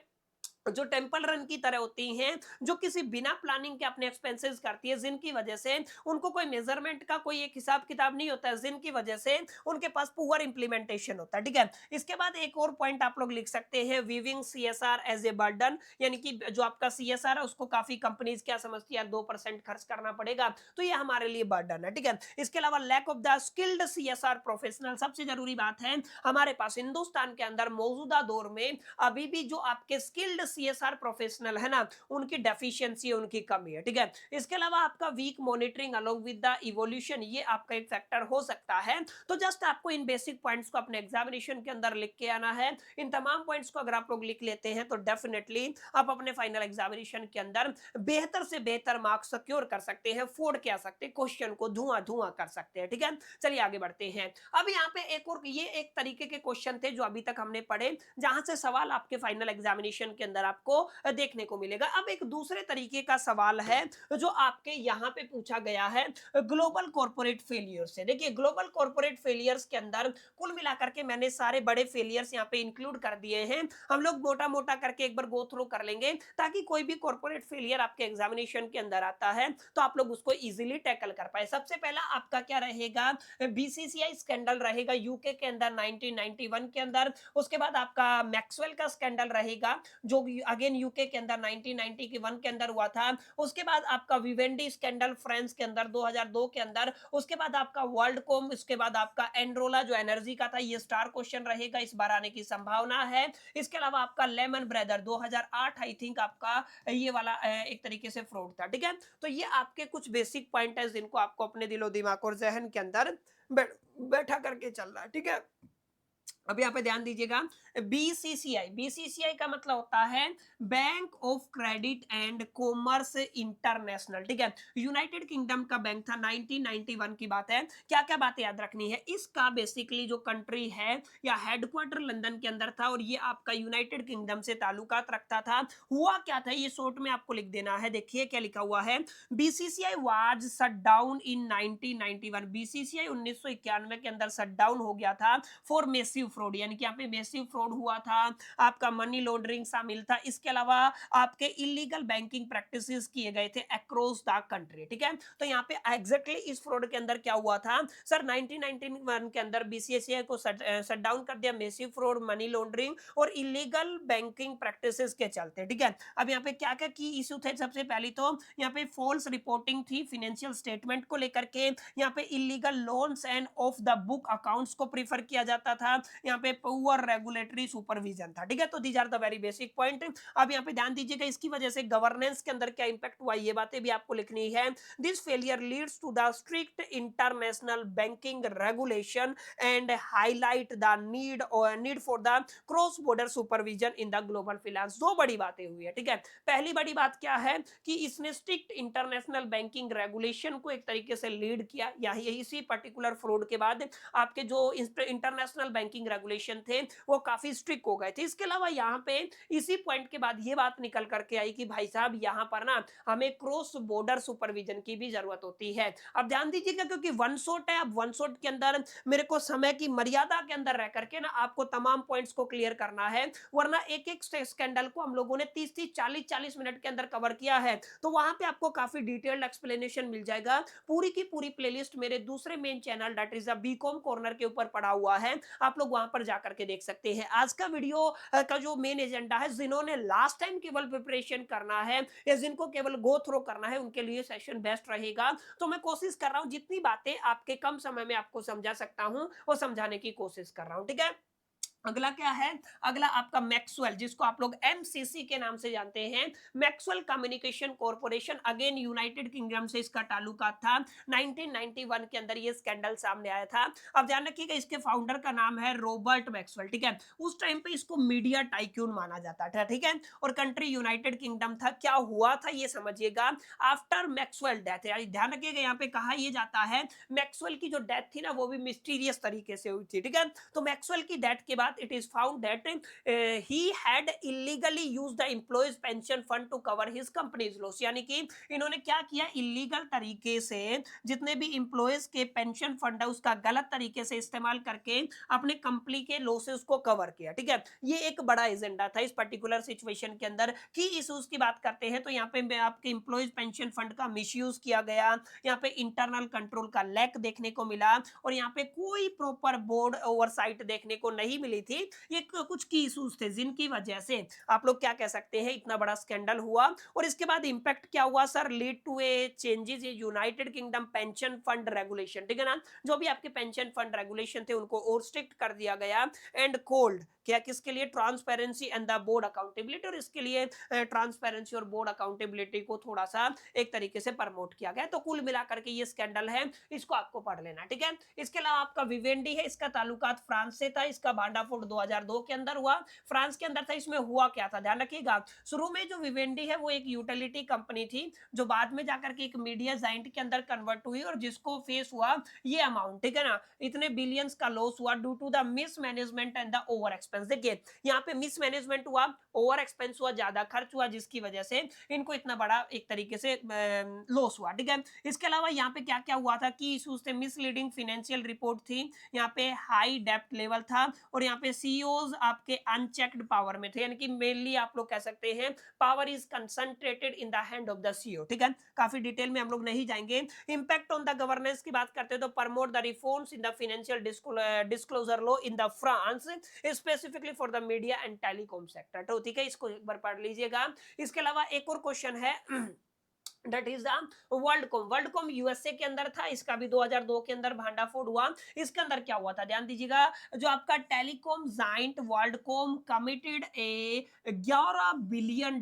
जो टेंपल रन की तरह होती हैं, जो किसी बिना प्लानिंग के अपने एक्सपेंसेस करती है, जिनकी वजह से उनको कोई मेजरमेंट का कोई एक हिसाब किताब नहीं होता है, जिनकी वजह से उनके पास पुअर इंप्लीमेंटेशन होता है। ठीक है, इसके बाद एक और पॉइंट आप लोग लिख सकते हैं, viewing CSR as a burden, यानी कि जो आपका सीएसआर है उसको काफी कंपनीज क्या समझती है, 2% खर्च करना पड़ेगा, तो ये हमारे लिए बर्डन है। ठीक है, इसके अलावा lack of the skilled CSR professional, सबसे जरूरी बात है हमारे पास हिंदुस्तान के अंदर मौजूदा दौर में अभी भी जो आपके स्किल्ड सीएसआर प्रोफेशनल है ना, उनकी डेफिशिएंसी, उनकी कमी है। ठीक है, इसके अलावा आपका weak monitoring along with the evolution, ये आपका एक फैक्टर हो सकता है। तो जस्ट आपको इन बेसिक पॉइंट्स को अपने एग्जामिनेशन के अंदर लिख के आना है। इन तमाम पॉइंट्स को अगर आप लोग लिख लेते हैं तो डेफिनेटली आप अपने फाइनल एग्जामिनेशन के अंदर बेहतर से बेहतर मार्क्स सिक्योर कर सकते हैं, फोड़ के आ सकते हैं, क्वेश्चन को धुआं धुआं कर सकते हैं। ठीक है, चलिए आगे बढ़ते हैं। अब यहाँ पे एक और, ये एक तरीके के क्वेश्चन थे जो अभी तक हमने पढ़े, जहां से सवाल आपके फाइनल एग्जामिनेशन के अंदर आपको देखने को मिलेगा। अब एक दूसरे तरीके का सवाल है जो आपके यहाँ पे पूछा गया है ग्लोबल कॉर्पोरेट फेलियर से। देखिए ग्लोबल कॉर्पोरेट फेलियर्स के अंदर कुल मिलाकर के मैंने सारे बड़े फेलियर्स यहाँ पे इंक्लूड कर दिए हैं। हम लोग मोटा मोटा करके एक बार गो थ्रू कर लेंगे, ताकि कोई भी कॉर्पोरेट फेलियर आपके एग्जामिनेशन के अंदर आता है तो आप लोग उसको इजीली टैकल कर पाए। सबसे पहला आपका क्या रहेगा, बीसीसीआई स्कैंडल रहेगा यूके के अंदर 1991 के अंदर। उसके बाद आपका मैक्सवेल का स्कैंडल रहेगा जो अगेन यूके के अंदर 1991 के अंदर हुआ था। उसके बाद आपका विवेंडी स्कैंडल फ्रांस के अंदर 2002 के अंदर। उसके बाद आपका वर्ल्ड कॉम, उसके बाद आपका एनरोला जो एनर्जी का था, ये स्टार क्वेश्चन रहेगा, इस बार आने की संभावना है। इसके अलावा आपका लेमन ब्रदर 2008 आई थिंक आपका ये वाला एक तरीके से फ्रॉड था। ठीक है, तो ये आपके कुछ बेसिक पॉइंट है जिनको आपको अपने दिलो दिमाग और जहन के अंदर बैठा करके चलना है। ठीक है, अब यहाँ पे ध्यान दीजिएगा, बीसीसीआई, बीसीसीआई का मतलब होता है bank of credit and commerce international. ठीक है, यूनाइटेड किंगडम का बैंक था, 1991 की बात है। क्या क्या बातें याद रखनी है, इसका बेसिकली जो कंट्री है या हेडक्वार्टर लंदन के अंदर था और ये आपका यूनाइटेड किंगडम से ताल्लुकात रखता था। हुआ क्या था ये शॉर्ट में आपको लिख देना है, देखिए क्या लिखा हुआ है। BCCI was shut down in 1991, BCCI 1991 के अंदर शट डाउन हो गया था फॉर मेसिव फ्रॉड, यानी कि यहाँ पे मेसिव फ्रॉड हुआ था, आपका मनी लॉन्ड्रिंग शामिल था, इसके अलावा आपके इलीगल बैंकिंग प्रैक्टिसेस किए गए थे अक्रॉस द कंट्री। ठीक है, तो यहाँ पे एग्जैक्टली इस फ्रॉड के अंदर क्या हुआ था सर, 1991 के अंदर बीसीसीआई को शट डाउन कर दिया, मेसिव फ्रॉड, मनी लॉन्ड्रिंग और इलीगल बैंकिंग प्रैक्टिसेस के चलते। ठीक है, अब यहाँ पे क्या क्या की इशू थे, सबसे पहले तो यहाँ पे फॉल्स रिपोर्टिंग थी फाइनेंशियल स्टेटमेंट को लेकर के, यहाँ पे illegal loans end of the book accounts को प्रीफर किया जाता था, यहाँ पे पुअर रेगुलेटरी सुपरविजन था। ठीक है, तो these are the very basic point. अब यहाँ पे ध्यान दीजिएगा, इसकी वजह से गवर्नेंस के अंदर क्या इंपैक्ट हुआ, ये बातें भी आपको लिखनी है। This failure leads to the strict international banking regulation and highlight the need for the cross border supervision in the global finance. दो बड़ी बातें हुई है। ठीक है, पहली बड़ी बात क्या है कि इसने स्ट्रिक्ट इंटरनेशनल बैंकिंग रेगुलेशन को एक तरीके से लीड किया, यही इसी पर्टिकुलर फ्रॉड के बाद आपके जो इंटरनेशनल बैंकिंग रेगुलेशन थे वो काफी स्ट्रिक्ट हो गए थे। इसके अलावा यहाँ पे इसी पॉइंट के बाद ये बात निकल करके आई कि भाई साहब यहाँ पर ना हमें क्रॉस बॉर्डर सुपरविजन की भी जरूरत होती है। अब ध्यान दीजिएगा, क्योंकि वन शॉट है, अब वन शॉट के अंदर मेरे को समय की मर्यादा के अंदर रह करके ना आपको तमाम पॉइंट्स को क्लियर करना है, वरना एक एक स्कैंडल को हम लोगों ने 30-30 40-40 मिनट के अंदर कवर किया है, तो वहां पे आपको काफी डिटेल्ड एक्सप्लेनेशन मिल जाएगा। पूरी की पूरी प्लेलिस्ट मेरे दूसरे main channel that is the BCom corner के ऊपर पड़ा हुआ है, आप लोग वहां पर जाकर के देख सकते हैं। आज का वीडियो का जो मेन एजेंडा है, जिन्होंने लास्ट टाइम केवल प्रिपरेशन करना है या जिनको केवल गो थ्रो करना है, उनके लिए सेशन बेस्ट रहेगा। तो मैं कोशिश कर रहा हूं जितनी बातें आपके कम समय में आपको समझा सकता हूं वो समझाने की कोशिश कर रहा हूं। ठीक है, अगला क्या है, अगला आपका मैक्सवेल, जिसको आप लोग एमसीसी के नाम से जानते हैं, Maxwell communication corporation, again United kingdom से इसका ताल्लुकात था। 1991 के अंदर ये स्कैंडल सामने आया था। अब ध्यान रखिएगा, इसके फाउंडर का नाम है रॉबर्ट मैक्सवेल। ठीक है, उस टाइम पे इसको मीडिया टाइकून माना जाता था। ठीक है, और कंट्री यूनाइटेड किंगडम था। क्या हुआ था ये समझिएगा, आफ्टर मैक्सवेल डेथ, ध्यान रखिएगा यहाँ पे कहा यह जाता है मैक्सवेल की जो डेथ थी ना वो भी मिस्टीरियस तरीके से हुई थी। ठीक है, तो मैक्सवेल की डेथ के बाद it is found that he had illegally used the employees pension fund to cover his company's loss, यानी कि इन्होंने क्या किया, इलीगल तरीके से जितने भी एम्प्लॉयज के पेंशन फंड है उसका गलत तरीके से इस्तेमाल करके अपने कंपनी के लॉसेस को कवर किया। ठीक है, ये एक बड़ा एजेंडा था इस पर्टिकुलर सिचुएशन के अंदर। की इश्यूज की बात करते हैं तो यहाँ पे आपके एम्प्लॉयज पेंशन फंड का मिसयूज किया गया, यहाँ पे इंटरनल कंट्रोल का लैक देखने को मिला और यहाँ पे कोई प्रॉपर बोर्ड ओवरसाइट देखने को नहीं मिली थी। ये कुछ की इश्यूज थे जिनकी वजह से आप लोग क्या कह सकते हैं इतना बड़ा स्कैंडल हुआ। और इसके बाद इंपैक्ट क्या हुआ sir, lead to a changes in United Kingdom pension fund regulation. ठीक है ना, जो भी आपके पेंशन फंड रेगुलेशन थे उनको और स्ट्रिक्ट कर दिया गया एंड कोल्ड क्या किसके लिए, transparency and the board accountability, और इसके लिए ट्रांसपेरेंसी और बोर्ड अकाउंटेबिलिटी को थोड़ा सा एक तरीके से प्रमोट किया गया। तो कुल मिलाकर के ये स्कैंडल है, इसको आपको पढ़ लेना। ठीक है, इसके अलावा आपका विवेंडी है, इसका ताल्लुकात फ्रांस से था, इसका भांडाफोड़ 2002 के अंदर हुआ, फ्रांस के अंदर था। इसमें हुआ क्या था ध्यान रखिएगा, शुरू में जो विवेंडी है वो एक यूटिलिटी कंपनी थी जो बाद में जाकर के एक मीडिया जाइंट के अंदर कन्वर्ट हुई और जिसको फेस हुआ ये अमाउंट, ठीक है ना, इतने बिलियंस का लॉस हुआ due to the mismanagement and the over expense. देखिए यहाँ पे मिसमैनेजमेंट हुआ, ओवर एक्सपेंस हुआ, ज्यादा खर्च हुआ, जिसकी वजह से इनको इतना बड़ा एक तरीके से लॉस हुआ। ठीक है, इसके अलावा यहाँ पे क्या क्या हुआ था कि इश्यूज थे, मिसलीडिंग फाइनेंशियल रिपोर्ट थी, यहाँ पे हाई डेप्ट लेवल था और यहाँ पे सीईओज आपके अनचेक्ड पावर में थे, यानी कि मेनली आप लोग कह सकते हैं power is concentrated in the hand of the CEO. ठीक है, काफी डिटेल में हम लोग नहीं जाएंगे। इंपैक्ट ऑन द गवर्नेंस की बात करते हैं तो promote the reforms in the financial disclosure law in the France, specific specifically for the media and telecom sector. तो ठीक है, इसको एक बार पढ़ लीजिएगा। इसके अलावा एक और क्वेश्चन है दैट इज द वर्ल्डकॉम। वर्ल्डकॉम यूएसए के अंदर था, इसका भी 2002 के अंदर भांडाफोड़ हुआ। इसके अंदर क्या हुआ था, ध्यान दीजिएगा। जो आपका telecom giant WorldCom committed a $11 billion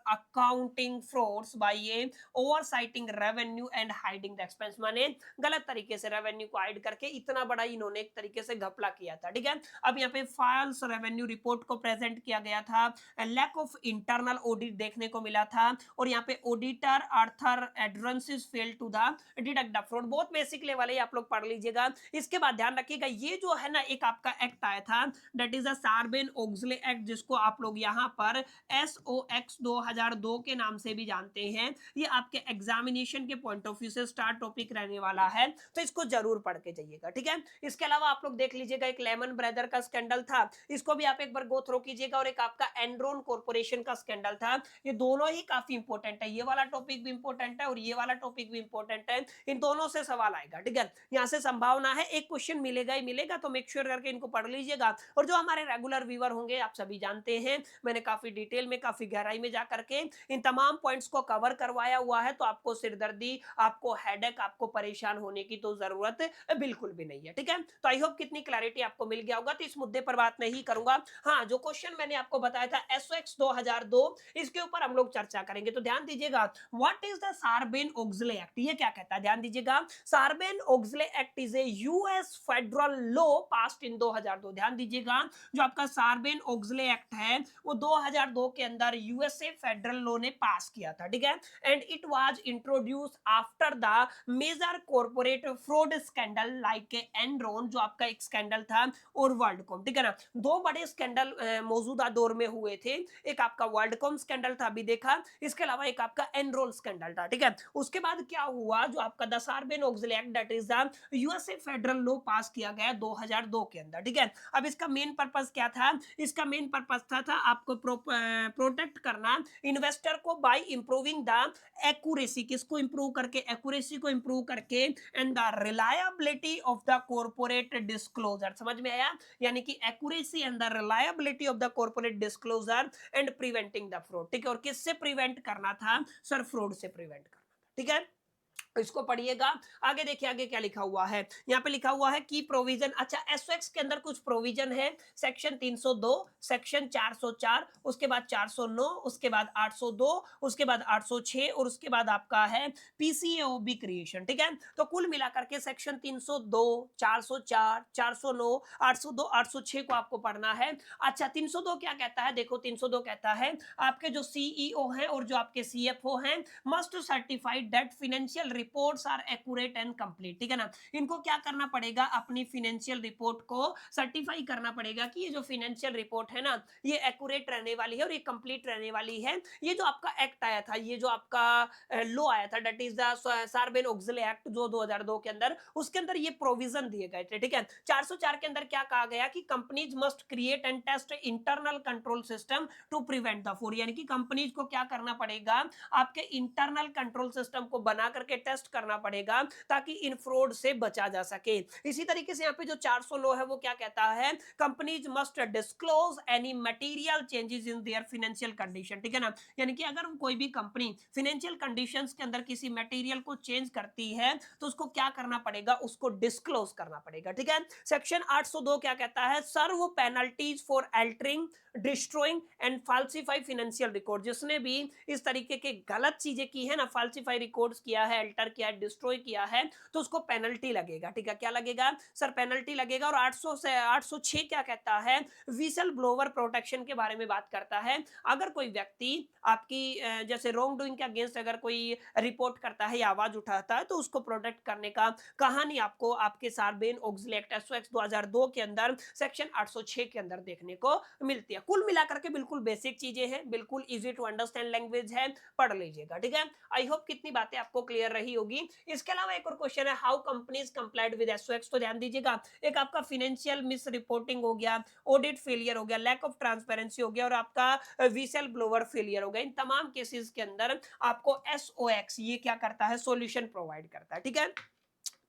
accounting frauds by a overstating revenue and hiding the expense, माने गलत तरीके से रेवेन्यू को हाइड करके इतना बड़ा इन्होंने एक तरीके से घपला किया था। ठीक है, अब यहाँ पे फॉल्स रेवेन्यू रिपोर्ट को प्रेजेंट किया गया था, लैक ऑफ इंटरनल ऑडिट देखने को मिला था, और यहाँ पे ऑडिटर आर्थर एड्रेंसिस fail to the deduct the fraud. बहुत बेसिक लेवल है, आप लोग पढ़ लीजिएगा। इसके बाद ध्यान रखिएगा, ये जो है ना एक आपका एक्ट आया था that is the Sarbanes Oxley act, जिसको आप लोग यहाँ पर SOX 2002 के नाम से भी जानते हैं। ये आपके एग्जामिनेशन के पॉइंट ऑफ व्यू से स्टार टॉपिक रहने वाला है, तो इसको जरूर पढ़ के जाइएगा। ठीक है, इसके अलावा आप लोग देख लीजिएगा, एक लेमन ब्रदर का स्कैंडल था, इसको भी आप एक बार गो थ्रू कीजिएगा, और एक आपका एनरॉन कॉर्पोरेशन का स्कैंडल था। ये दोनों ही काफी इंपॉर्टेंट है, ये वाला टॉपिक भी इंपॉर्टेंट है और ये वाला टॉपिक भी इंपॉर्टेंट है। इन दोनों से सवाल आएगा। ठीक है, यहाँ से संभावना है एक क्वेश्चन मिलेगा ही मिलेगा, तो मेक श्योर करके इनको पढ़ लीजिएगा। और जो हमारे रेगुलर व्यूअर होंगे, आप सभी जानते हैं मैंने काफी डिटेल में, काफी गहराई में जा करके इन तमाम पॉइंट्स को कवर करवाया हुआ है, तो आपको सिरदर्दी, आपको हेडेक, आपको परेशान होने की तो जरूरत बिल्कुल भी नहीं है। ठीक है, तो आई होप कितनी क्लैरिटी आपको मिल गया होगा, तो इस मुद्दे पर बात नहीं करूंगा। हाँ, जो क्वेश्चन मैंने आपको बताया था SOX 2002, इसके ऊपर हम लोग चर्चा करेंगे। तो ध्यान दीजिएगा, what is the Sarbanes Oxley Act, ये क्या कहता है, ध्यान दीजिएगा। Sarbanes Oxley Act is a US federal law passed in 2002। ध्यान दीजिएगा, जो आपका सार्बेन-ओक्सले एक्ट है वो 2002 के अंदर यूएसए फेडरल लॉ ने पास किया था। ठीक है, and it was introduced after the major corporate fraud scandal like Enron, जो आपका एक स्कैंडल था, और वर्ल्डकॉम। ठीक है ना, दो बड़े स्कैंडल मौजूदा दौर में हुए थे, एक आपका वर्ल्डकॉम स्कैंडल था अभी देखा, इसके अलावा एक आपका एनरॉन स्कैंडल था। ठीक है, उसके बाद क्या हुआ, जो आपका the Sarbanes Oxley Act that is the USA federal law pass किया गया 2002 के अंदर। ठीक है, अब इसका मेन पर्पस क्या था, इसका मेन पर्पस था आपको प्रोटेक्ट करना इन्वेस्टर को बाय इंप्रूविंग द एक्यूरेसी, किसको इंप्रूव करके, एक्यूरेसी को इंप्रूव करके, and the reliability of the corporate disclosure. समझ में आया, यानी कि accuracy and the reliability of the corporate disclosure and preventing the fraud. ठीक है, और किससे प्रिवेंट करना था सर, फ्रॉड से प्रिवेंट करना था। ठीक है, इसको पढ़िएगा। आगे देखिए, आगे क्या लिखा हुआ है, यहाँ पे लिखा हुआ है की प्रोविजन। अच्छा, एसओएक्स के अंदर कुछ प्रोविजन है, सेक्शन 302, सेक्शन 404, उसके बाद 409, उसके बाद 802, उसके बाद 806, और उसके बाद आपका है पीसीएओबी क्रिएशन। ठीक है, तो कुल मिलाकर के सेक्शन 302, 404, 409, 802, 806 को आपको पढ़ना है। अच्छा, 302 क्या कहता है, देखो 302 कहता है आपके जो सीईओ हैं और जो आपके सीएफओ हैं must certified that financial reports are accurate and complete. ठीक है ना, इनको क्या करना पड़ेगा, अपनी फाइनेंशियल रिपोर्ट को सर्टिफाई करना पड़ेगा कि ये जो फाइनेंशियल रिपोर्ट है ना, ये एक्यूरेट रहने वाली है और ये कंप्लीट रहने वाली है। ये जो आपका एक्ट आया था, ये जो आपका लॉ आया था that is the Sarbanes Oxley act जो 2002 के अंदर, उसके अंदर ये प्रोविजन दिए गए थे। ठीक है, 404 के अंदर क्या कहा गया कि companies must create and test internal control system to prevent the fraud, यानी कि कंपनीज को क्या करना पड़ेगा, आपके इंटरनल कंट्रोल सिस्टम को बना करके टेस्ट करना पड़ेगा ताकि इन फ्रॉड से बचा जा सके। इसी तरीके से यहाँ पे जो 409 है वो क्या कहता है, companies must disclose any material changes in their financial condition. ठीक है ना, यानी कि अगर कोई भी कंपनी फाइनेंशियल कंडीशंस के अंदर किसी मटेरियल को चेंज करती है तो उसको क्या करना पड़ेगा, उसको डिस्क्लोज करना पड़ेगा। ठीक है, सेक्शन 802 क्या कहता है, serve penalties for altering, destroying and falsify financial record. जिसने भी इस तरीके के गलत चीजें की है ना, फाल्सिफाई रिकॉर्ड्स किया है, अल्टर किया है, डिस्ट्रॉय किया है, तो उसको पेनल्टी लगेगा। ठीक है, क्या लगेगा सर, पेनल्टी लगेगा। और 800 से 806 क्या कहता है, विसल ब्लोवर प्रोटेक्शन के बारे में बात करता है। अगर कोई व्यक्ति आपकी जैसे रॉन्ग डूइंग के अगेंस्ट अगर कोई रिपोर्ट करता है या आवाज उठाता है तो उसको प्रोटेक्ट करने का कहानी आपको आपके सार्बेन-ओक्सले एक्ट SOX 2002 के अंदर सेक्शन 806 के अंदर देखने को मिलती है। कुल मिलाकर के बिल्कुल बेसिक चीजें हैं, बिल्कुल इजी टू अंडरस्टैंड लैंग्वेज है, पढ़ लीजिएगा। ठीक है, आई होप कितनी बातें आपको क्लियर रही होगी। इसके अलावा एक और क्वेश्चन है, how companies complied with SOX। तो ध्यान दीजिएगा, एक आपका फाइनेंशियल मिस रिपोर्टिंग हो गया, ऑडिट फेलियर हो गया, लैक ऑफ ट्रांसपेरेंसी हो गया, और आपका विसल ब्लोवर फेलियर हो गया। इन तमाम केसेस के अंदर आपको SOX ये क्या करता है, सॉल्यूशन प्रोवाइड करता है। ठीक है,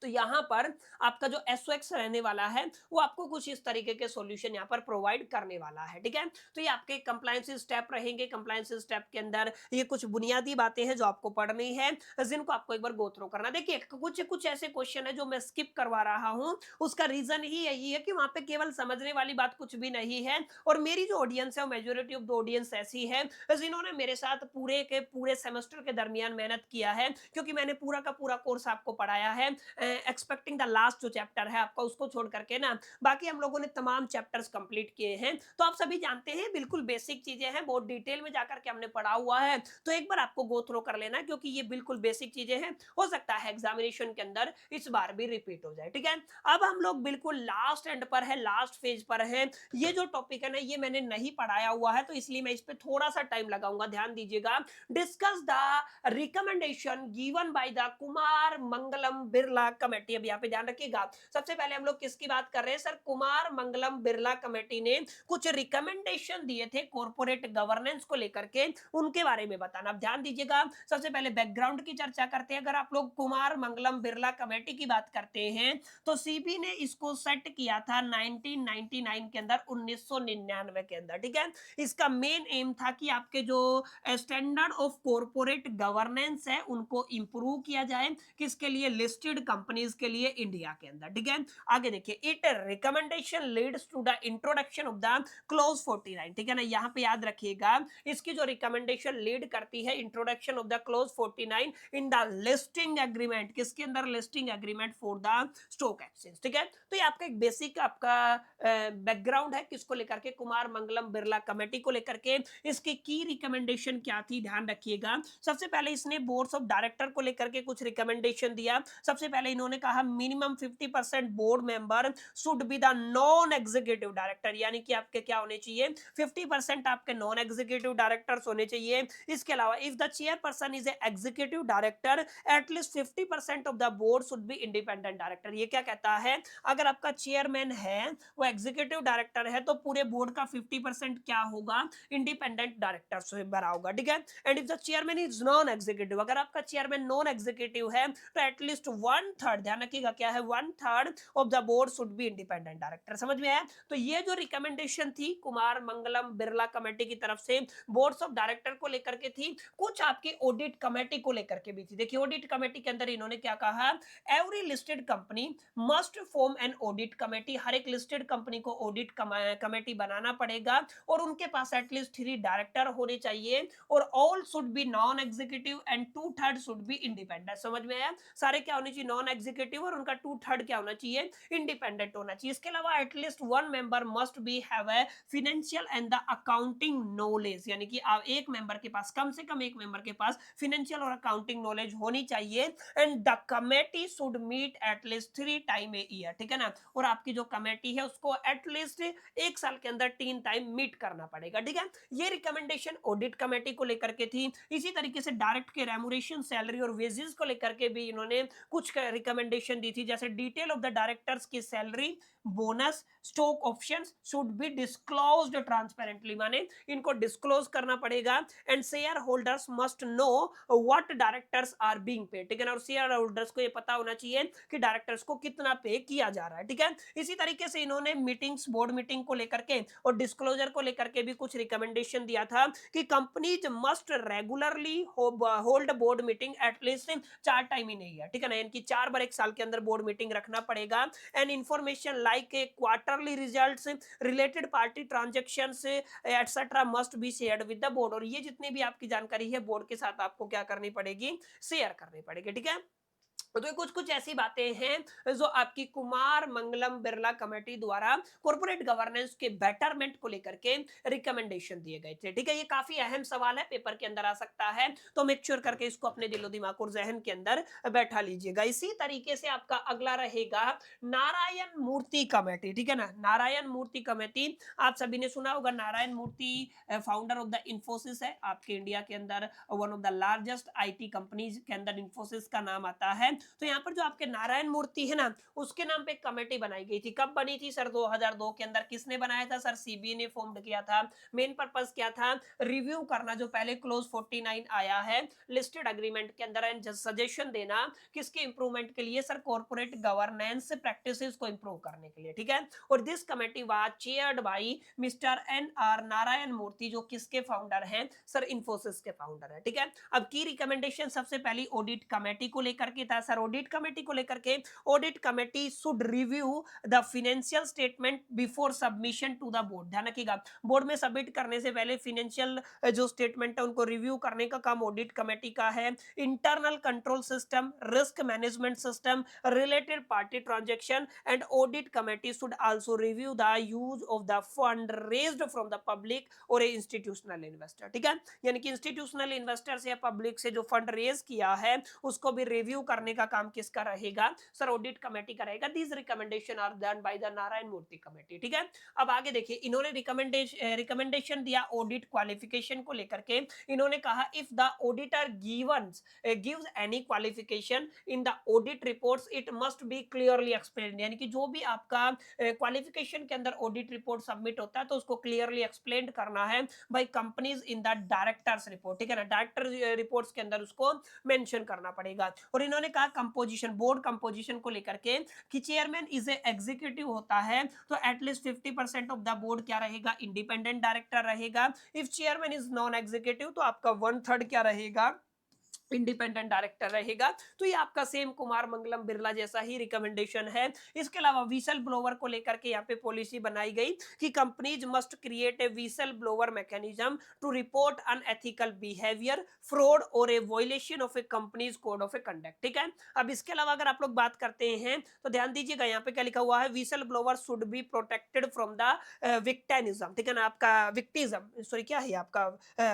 तो यहाँ पर आपका जो SOX रहने वाला है वो आपको कुछ इस तरीके के सॉल्यूशन यहाँ पर प्रोवाइड करने वाला है, ठीक है। तो ये आपके कंप्लायंस स्टेप रहेंगे। कंप्लायंस स्टेप के अंदर ये कुछ बुनियादी बातें हैं जो आपको पढ़नी है, जिनको आपको एक बार गो थ्रू करना। देखिए कुछ कुछ ऐसे क्वेश्चन है जो मैं स्किप करवा रहा हूँ, उसका रीजन ही यही है कि वहां पे केवल समझने वाली बात कुछ भी नहीं है। और मेरी जो ऑडियंस है वो मेजोरिटी ऑफ द ऑडियंस ऐसी है जिन्होंने मेरे साथ पूरे के पूरे सेमेस्टर के दरमियान मेहनत किया है, क्योंकि मैंने पूरा का पूरा कोर्स आपको पढ़ाया है। एक्सपेक्टिंग द लास्ट जो चैप्टर है आपका उसको छोड़ करके ना, बाकी हम लोगों ने तमाम चैप्टर्स कंप्लीट किए हैं। तो आप सभी जानते हैं बिल्कुल बेसिक चीजें हैं, बहुत डिटेल में जाकर के हमने पढ़ा हुआ है। तो एक बार आपको गो थ्रू कर लेना, क्योंकि ये बिल्कुल बेसिक चीजें हैं, हो सकता है एग्जामिनेशन के अंदर इस बार भी रिपीट हो जाए, ठीक है। अब हम लोग बिल्कुल लास्ट एंड पर है, लास्ट फेज पर है। ये जो टॉपिक है ना ये मैंने नहीं पढ़ाया हुआ है, तो इसलिए मैं इस पे थोड़ा सा टाइम लगाऊंगा, ध्यान दीजिएगा। Discuss the recommendation given by the Kumar Mangalam Birla committee. अब यहाँ पे ध्यान रखिएगा, सबसे पहले हम लोग किसकी बात कर रहे हैं सर? कुमार मंगलम बिरला कमेटी ने कुछ रिकमेंडेशन दिए थे कॉर्पोरेट गवर्नेंस को लेकर के, उनके बारे में बताना। अब ध्यान दीजिएगा, सबसे पहले बैकग्राउंड की चर्चा करते हैं। अगर आप लोग कुमार मंगलम बिरला कमेटी की बात करते हैं तो सीबी ने इसको सेट किया था 1999 के अंदर, 1999 के अंदर, ठीक है। इसका मेन एम था कि आपके जो स्टैंडर्ड ऑफ कॉर्पोरेट गवर्नेंस है उनको इंप्रूव किया जाए, किसके लिए? लिस्टेड कंपनीज के लिए इंडिया के अंदर, ठीक है। आगे देखिए, it recommendation leads to the introduction of the clause 49, ठीक है ना। यहाँ पे याद रखिएगा, इसकी जो रिकमेंडेशन लीड करती है introduction of the clause 49 in the listing agreement, किसके अंदर? Listing agreement for the stock exchange, ठीक है। तो ये आपका एक बेसिक आपका बैकग्राउंड है, किसको लेकर के? कुमार मंगलम बिरला कमेटी को लेकर के। इसकी की रिकमेंडेशन क्या थी, ध्यान रखिएगा। सबसे पहले इसने बोर्ड्स ऑफ डायरेक्टर को लेकर के कुछ रिकमेंडेशन दिया। सबसे पहले इन्होंने कहा minimum 50% board member should be the non executive director, यानी कि आपके क्या होने चाहिए? 50% आपके नॉन एग्जीक्यूटिव डायरेक्टर्स होने चाहिए। इसके अलावा if the chairperson is a executive director, at least 50% of the board should be independent director. ये क्या कहता है? अगर आपका चेयरमैन है वो एग्जीक्यूटिव डायरेक्टर है तो पूरे बोर्ड का 50% क्या होगा? इंडिपेंडेंट डायरेक्टर से भरा होगा, ठीक है। And if the chairman is non executive, अगर आपका चेयरमैन नॉन एग्जीक्यूटिव है तो एटलीस्ट 1/3, ध्यान रखिएगा क्या है? 1/3 of the board should be independent director. समझ में आया? तो ये जो रिकमेंडेशन थी कुमार मंगलम बिरला कमेटी की तरफ से बोर्ड्स ऑफ डायरेक्टर को लेकर के थी, कुछ आपकी ऑडिट कमेटी को लेकर के भी थी। देखिए ऑडिट कमेटी के अंदर इन्होंने क्या कहा? Every listed company must form an audit committee, हर एक लिस्टेड कंपनी को ऑडिट कमेटी बनाना पड़ेगा और उनके पास एटलीस्ट 3 डायरेक्टर होने चाहिए और all should be non executive and 2/3 should be independent. समझ में आया? सारे क्या होने चाहिए? नॉन एग्जीक्यूटिव, और उनका 2/3 क्या होना चाहिए? इंडिपेंडेंट होना चाहिए। इसके अलावा at least 1 member must be have a financial and the accounting knowledge, यानी कि एक मेंबर के पास, कम से कम एक मेंबर के पास फाइनेंशियल और अकाउंटिंग नॉलेज होनी चाहिए। And the committee should meet at least 3 time a year, ठीक है ना। और आपकी जो कमेटी है उसको एटलीस्ट एक साल के अंदर 3 टाइम मीट करना पड़ेगा, ठीक है। ये रिकमेंडेशन ऑडिट कमेटी को लेकर के थी। इसी तरीके से डायरेक्ट के रेमुनेशन, सैलरी और वेजेस को लेकर के भी इन्होंने कुछ रिकमेंडेशन दी थी, जैसे डिटेल ऑफ द डायरेक्टर्स की salary, bonus, stock options should be disclosed transparently, माने इनको डिस्क्लोज करना पड़ेगा। And shareholders must know what directors are being paid, ठीक है ना। और शेयर होल्डर्स को ये पता होना चाहिए कि डायरेक्टर्स को कितना पे किया जा रहा है, ठीक है। इसी तरीके से इन्होंने मीटिंग्स, बोर्ड मीटिंग को लेकर के और डिस्क्लोजर को लेकर के भी कुछ रिकमेंडेशन दिया था कि companies must regularly hold board meeting at least 4 time in year, ठीक है ना। इनकी 4 बार एक साल के अंदर बोर्ड मीटिंग रखना पड़ेगा। And information like a quarterly results, related party transactions etcetera must be shared with the board, और ये जितनी भी आपकी जानकारी है बोर्ड के साथ आपको क्या करनी पड़ेगी? शेयर करनी पड़ेगी, ठीक है। तो ये कुछ कुछ ऐसी बातें हैं जो आपकी कुमार मंगलम बिरला कमेटी द्वारा कॉर्पोरेट गवर्नेंस के बेटरमेंट को लेकर के रिकमेंडेशन दिए गए थे, ठीक है। ये काफी अहम सवाल है, पेपर के अंदर आ सकता है, तो मेक श्योर करके इसको अपने दिलो दिमाग और जहन के अंदर बैठा लीजिएगा। इसी तरीके से आपका अगला रहेगा नारायण मूर्ति कमेटी, ठीक है ना। नारायण मूर्ति कमेटी, आप सभी ने सुना होगा, नारायण मूर्ति फाउंडर ऑफ द इंफोसिस है आपके इंडिया के अंदर, one of the largest IT companies के अंदर इंफोसिस का नाम आता है। तो यहाँ पर जो आपके नारायण मूर्ति है ना, उसके नाम पे एक कमेटी बनाई गई थी। कब बनी थी सर? 2002 के अंदर। किसने बनाया था सर? सीबी ने फॉर्म किया था। मेन पर्पस क्या था? रिव्यू करना जो पहले क्लोज 49 आया है लिस्टेड एग्रीमेंट के अंदर, एंड सजेशन देना किसके इंप्रूवमेंट के लिए सर? कॉर्पोरेट गवर्नेंस प्रैक्टिसेस को इंप्रूव करने के लिए, ठीक है। और this committee was chaired by mister N R Narayana Murthy, जो किसके फाउंडर हैं सर? इन्फोसिस के फाउंडर है, ठीक है। अब की रिकमेंडेशन सबसे पहली ऑडिट कमेटी को लेकर के था सर। ऑडिट कमेटी को लेकर के, audit committee should review the financial statement before submission to the board. ध्यान रखिएगा, बोर्ड में सबमिट करने से पहले फाइनेंशियल जो स्टेटमेंट है उनको रिव्यू करने का काम ऑडिट कमेटी का है। Internal control system, risk management system, related party transaction, and audit committee should also review the use of the fund raised from the public और इंस्टीट्यूशनल इन्वेस्टर, ठीक है। यानी कि इंस्टीट्यूशनल इन्वेस्टर से या पब्लिक से जो फंड रेज किया है उसको भी रिव्यू करने का काम किसका रहेगा सर? ऑडिट कमेटी का रहेगा। These recommendation are done by the Narayana Murthy committee, ठीक है। अब आगे देखिए, इन्होंने रिकमेंडेशन दिया ऑडिट क्वालिफिकेशन को लेकर के। इन्होंने कहा if the auditor gives any qualification in the audit reports it must be clearly explain. यानी कि जो भी आपका क्वालिफिकेशन के अंदर ऑडिट रिपोर्ट सबमिट होता है तो उसको क्लियरली एक्सप्लेन करना है by companies in the directors report, ठीक है ना। डायरेक्टर रिपोर्ट्स के अंदर उसको मेंशन करना पड़ेगा। और इन्होंने कहा कंपोजिशन, बोर्ड कंपोजिशन को लेकर के कि चेयरमैन इज ए एग्जीक्यूटिव होता है तो एटलीस्ट 50% ऑफ द बोर्ड क्या रहेगा? इंडिपेंडेंट डायरेक्टर रहेगा। If chairman is non executive तो आपका 1/3 क्या रहेगा? इंडिपेंडेंट डायरेक्टर रहेगा। तो ये आपका सेम कुमार मंगलम बिरला जैसा ही रिकमेंडेशन है। इसके अलावा विसल ब्लोवर को लेकर के यहाँ पे पॉलिसी बनाई गई कि companies must create a whistle blower mechanism to report unethical behaviour, fraud और a violation of a companies code of a conduct, ठीक है। अब इसके अलावा अगर आप लोग बात करते हैं तो ध्यान दीजिएगा, यहाँ पे क्या लिखा हुआ है? Whistle blower should be protected from the victimism, ठीक है ना। आपका विक्टिज्म, सॉरी क्या है आपका,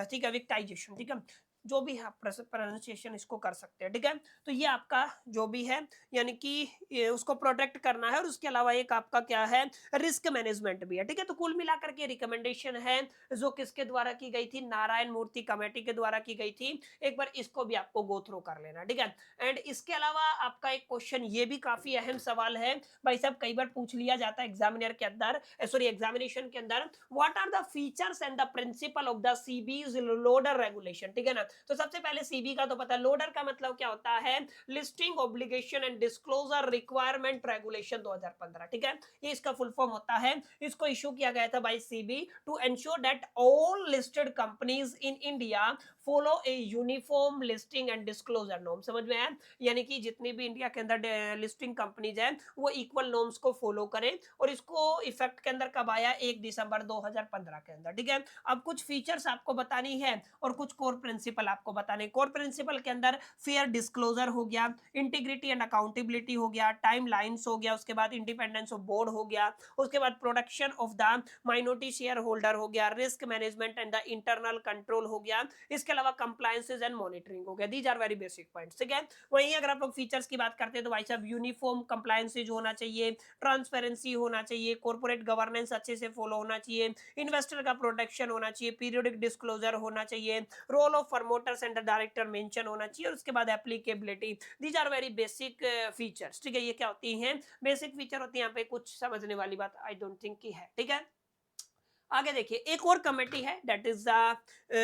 ठीक है, विक्टाइजेशन, ठीक है। जो भी है प्रोनाउंसिएशन इसको कर सकते हैं, ठीक है। तो ये आपका जो भी है यानी कि उसको प्रोटेक्ट करना है। और उसके अलावा एक आपका क्या है? रिस्क मैनेजमेंट भी है, ठीक है। तो कुल मिलाकर के रिकमेंडेशन है जो किसके द्वारा की गई थी? नारायण मूर्ति कमेटी के द्वारा की गई थी। एक बार इसको भी आपको गो थ्रू कर लेना, ठीक है। एंड इसके अलावा आपका एक क्वेश्चन ये भी काफी अहम सवाल है भाई साहब, कई बार पूछ लिया जाता है एग्जामिनर के अंदर, सॉरी एग्जामिनेशन के अंदर, what are the features and the principle of the SEBI's LODR regulation, ठीक है ना। तो सबसे पहले सीबी का तो पता, लोडर का मतलब क्या होता है? Listing obligation and disclosure requirement regulation 2015, ठीक है। ये इसका फुल फॉर्म होता है। इसको इशू किया गया था by SEBI to ensure that all listed companies in India follow a uniform listing and disclosure norm. समझ में आया? यानी कि जितनी भी इंडिया के अंदर लिस्टिंग कंपनीज है वो इक्वल नॉर्म्स को फॉलो करें। और इसको इफेक्ट के अंदर कब आया? 1 दिसंबर 2015 के अंदर, ठीक है। अब कुछ फीचर्स आपको बतानी है और कुछ कोर प्रिंसिपल आपको बताने। कोर प्रिंसिपल के अंदर फेयर डिस्क्लोजर हो गया, इंटीग्रिटी एंड अकाउंटेबिलिटी हो गया, टाइम लाइन्स हो गया, उसके बाद इंडिपेंडेंस ऑफ बोर्ड हो गया, उसके बाद protection of the minority shareholder हो गया, risk management and the internal control हो गया, इसके अलावा कंप्लायंसेस एंड मॉनिटरिंग हो गया। These are very basic points, ठीक है। वहीं अगर आप लोग फीचर्स की बात करते हैं तो भाई साहब यूनिफॉर्म कंप्लायंसेज होना चाहिए, ट्रांसपेरेंसी होना चाहिए, कॉर्पोरेट गवर्नेंस अच्छे से फॉलो होना चाहिए, इन्वेस्टर का प्रोटेक्शन होना चाहिए, पीरियोडिक डिस्क्लोजर होना चाहिए, role of promoters and director mention होना चाहिए, और उसके बाद applicability. These are very basic features, ठीक है। ये क्या होती हैं? बेसिक फीचर होती है। यहाँ पे कुछ समझने वाली बात आई डोंट थिंक की है, ठीक है। आगे देखिए, एक और कमेटी है दैट इज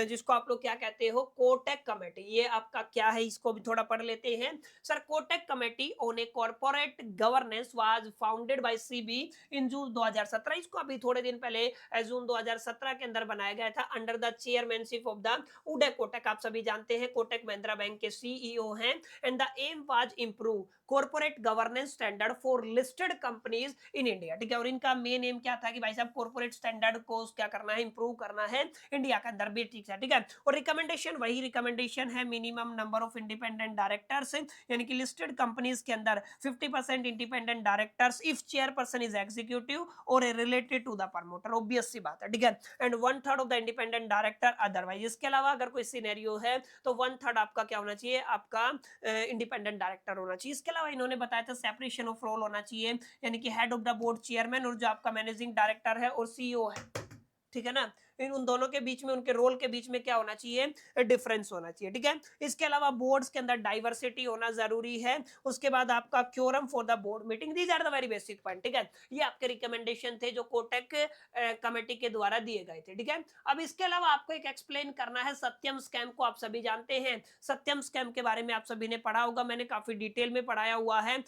जिसको आप लोग क्या कहते हो? कोटेक कमेटी। ये आपका क्या है? इसको भी थोड़ा पढ़ लेते हैं sir. Kotak committee on a corporate governance was founded by SEBI in June 2017। इसको अभी थोड़े दिन पहले जून 2017 के अंदर बनाया गया था under the chairmanship of the Uday Kotak. आप सभी जानते हैं कोटक महिंद्रा बैंक के सीईओ हैं। And the aim was improve corporate governance standard for listed companies in India, ठीक है। और इनका मेन एम क्या था कि भाई साहब कॉर्पोरेट स्टैंडर्ड को क्या करना है? इंप्रूव करना है इंडिया के अंदर भी, ठीक है। और रिकमेंडेशन वही रिकमेंडेशन है, minimum number of independent directors, यानी कि लिस्टेड कंपनीज के अंदर 50% independent directors if chairperson is executive और related to the promoter, obvious सी बात है, ठीक है। And 1/3 of the independent director otherwise. इसके अलावा अगर कोई सिनेरियो है तो 1/3 आपका क्या होना चाहिए? आपका इंडिपेंडेंट डायरेक्टर होना चाहिए। इसके अलावा इन्होंने बताया था सेपरेशन ऑफ रोल होना चाहिए, यानी कि head of the board chairman और जो आपका मैनेजिंग डायरेक्टर है और सीईओ है, ठीक है ना। इन उन दोनों के बीच में, उनके रोल के बीच में क्या होना चाहिए, डिफरेंस होना चाहिए, ठीक है। इसके अलावा बोर्ड्स के अंदर डाइवर्सिटी होना जरूरी है। उसके बाद आपका quorum for the board meeting, these are the very basic point, ठीक है। ये आपके रिकमेंडेशन थे जो कोटक कमेटी के द्वारा दिए गए थे, ठीक है। अब इसके अलावा आपको एक एक्सप्लेन करना है सत्यम स्कैम को। आप सभी जानते हैं सत्यम स्कैम के बारे में, आप सभी ने पढ़ा होगा, मैंने काफी डिटेल में पढ़ाया हुआ है।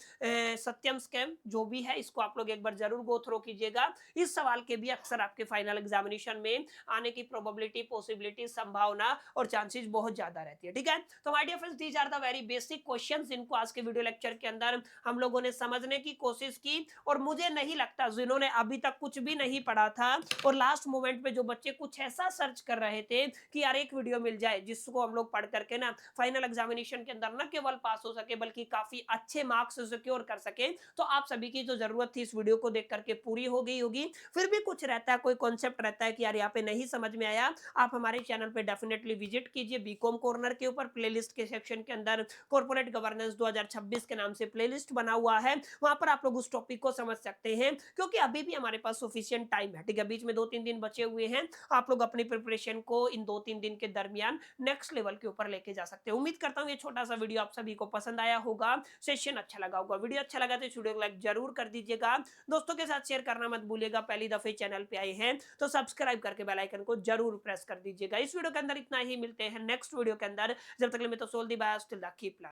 सत्यम स्कैम जो भी है इसको आप लोग एक बार जरूर गो थ्रू कीजिएगा। इस सवाल के भी अक्सर आपके फाइनल एग्जामिनेशन में आने की प्रोबेबिलिटी, पॉसिबिलिटी, संभावना और चांसेस बहुत ज्यादा रहती है, ठीक है। तो my dear friends, these are the very basic questions, इनको आज के वीडियो लेक्चर के अंदर हम लोगों ने समझने की कोशिश की। और मुझे नहीं लगता जिन्होंने अभी तक कुछ भी नहीं पढ़ा था और लास्ट मोमेंट पे जो बच्चे कुछ ऐसा सर्च कर रहे थे कि यार एक वीडियो मिल जाए जिसको हम लोग पढ़ करके ना फाइनल एग्जामिनेशन के अंदर न केवल पास हो सके बल्कि काफी अच्छे मार्क्स सिक्योर कर सके, तो आप सभी की जो जरूरत थी इस वीडियो को देख करके पूरी हो गई होगी। फिर भी कुछ रहता है, कोई कॉन्सेप्ट रहता है कि यार यहाँ पे नहीं समझ में आया, आप हमारे चैनल पे डेफिनेटली विजिट कीजिए। बीकॉम कॉर्नर के ऊपर प्लेलिस्ट के सेक्शन के अंदर कॉर्पोरेट गवर्नेंस 2026 के नाम से प्लेलिस्ट बना हुआ है, वहां पर आप लोग उस टॉपिक को समझ सकते हैं, क्योंकि अभी भी हमारे पास सफिशिएंट टाइम है, ठीक है। बीच में 2-3 दिन बचे हुए हैं, आप लोग अपनी प्रिपरेशन को इन 2-3 दिन के दरमियान नेक्स्ट लेवल के ऊपर लेके जा सकते हैं। उम्मीद करता हूं ये छोटा सा वीडियो आप सभी को पसंद आया होगा, सेशन अच्छा लगा होगा। वीडियो अच्छा लगा तो इस वीडियो को लाइक जरूर कर दीजिएगा, दोस्तों के साथ शेयर करना मत भूलिएगा। पहली दफे चैनल पे आए हैं तो सब्सक्राइब करके बेल आइकन को जरूर प्रेस कर दीजिएगा। इस वीडियो के अंदर इतना ही, मिलते हैं नेक्स्ट वीडियो के अंदर। जब तक के लिए मैं तो सोल दी बाय, स्टिल द कीप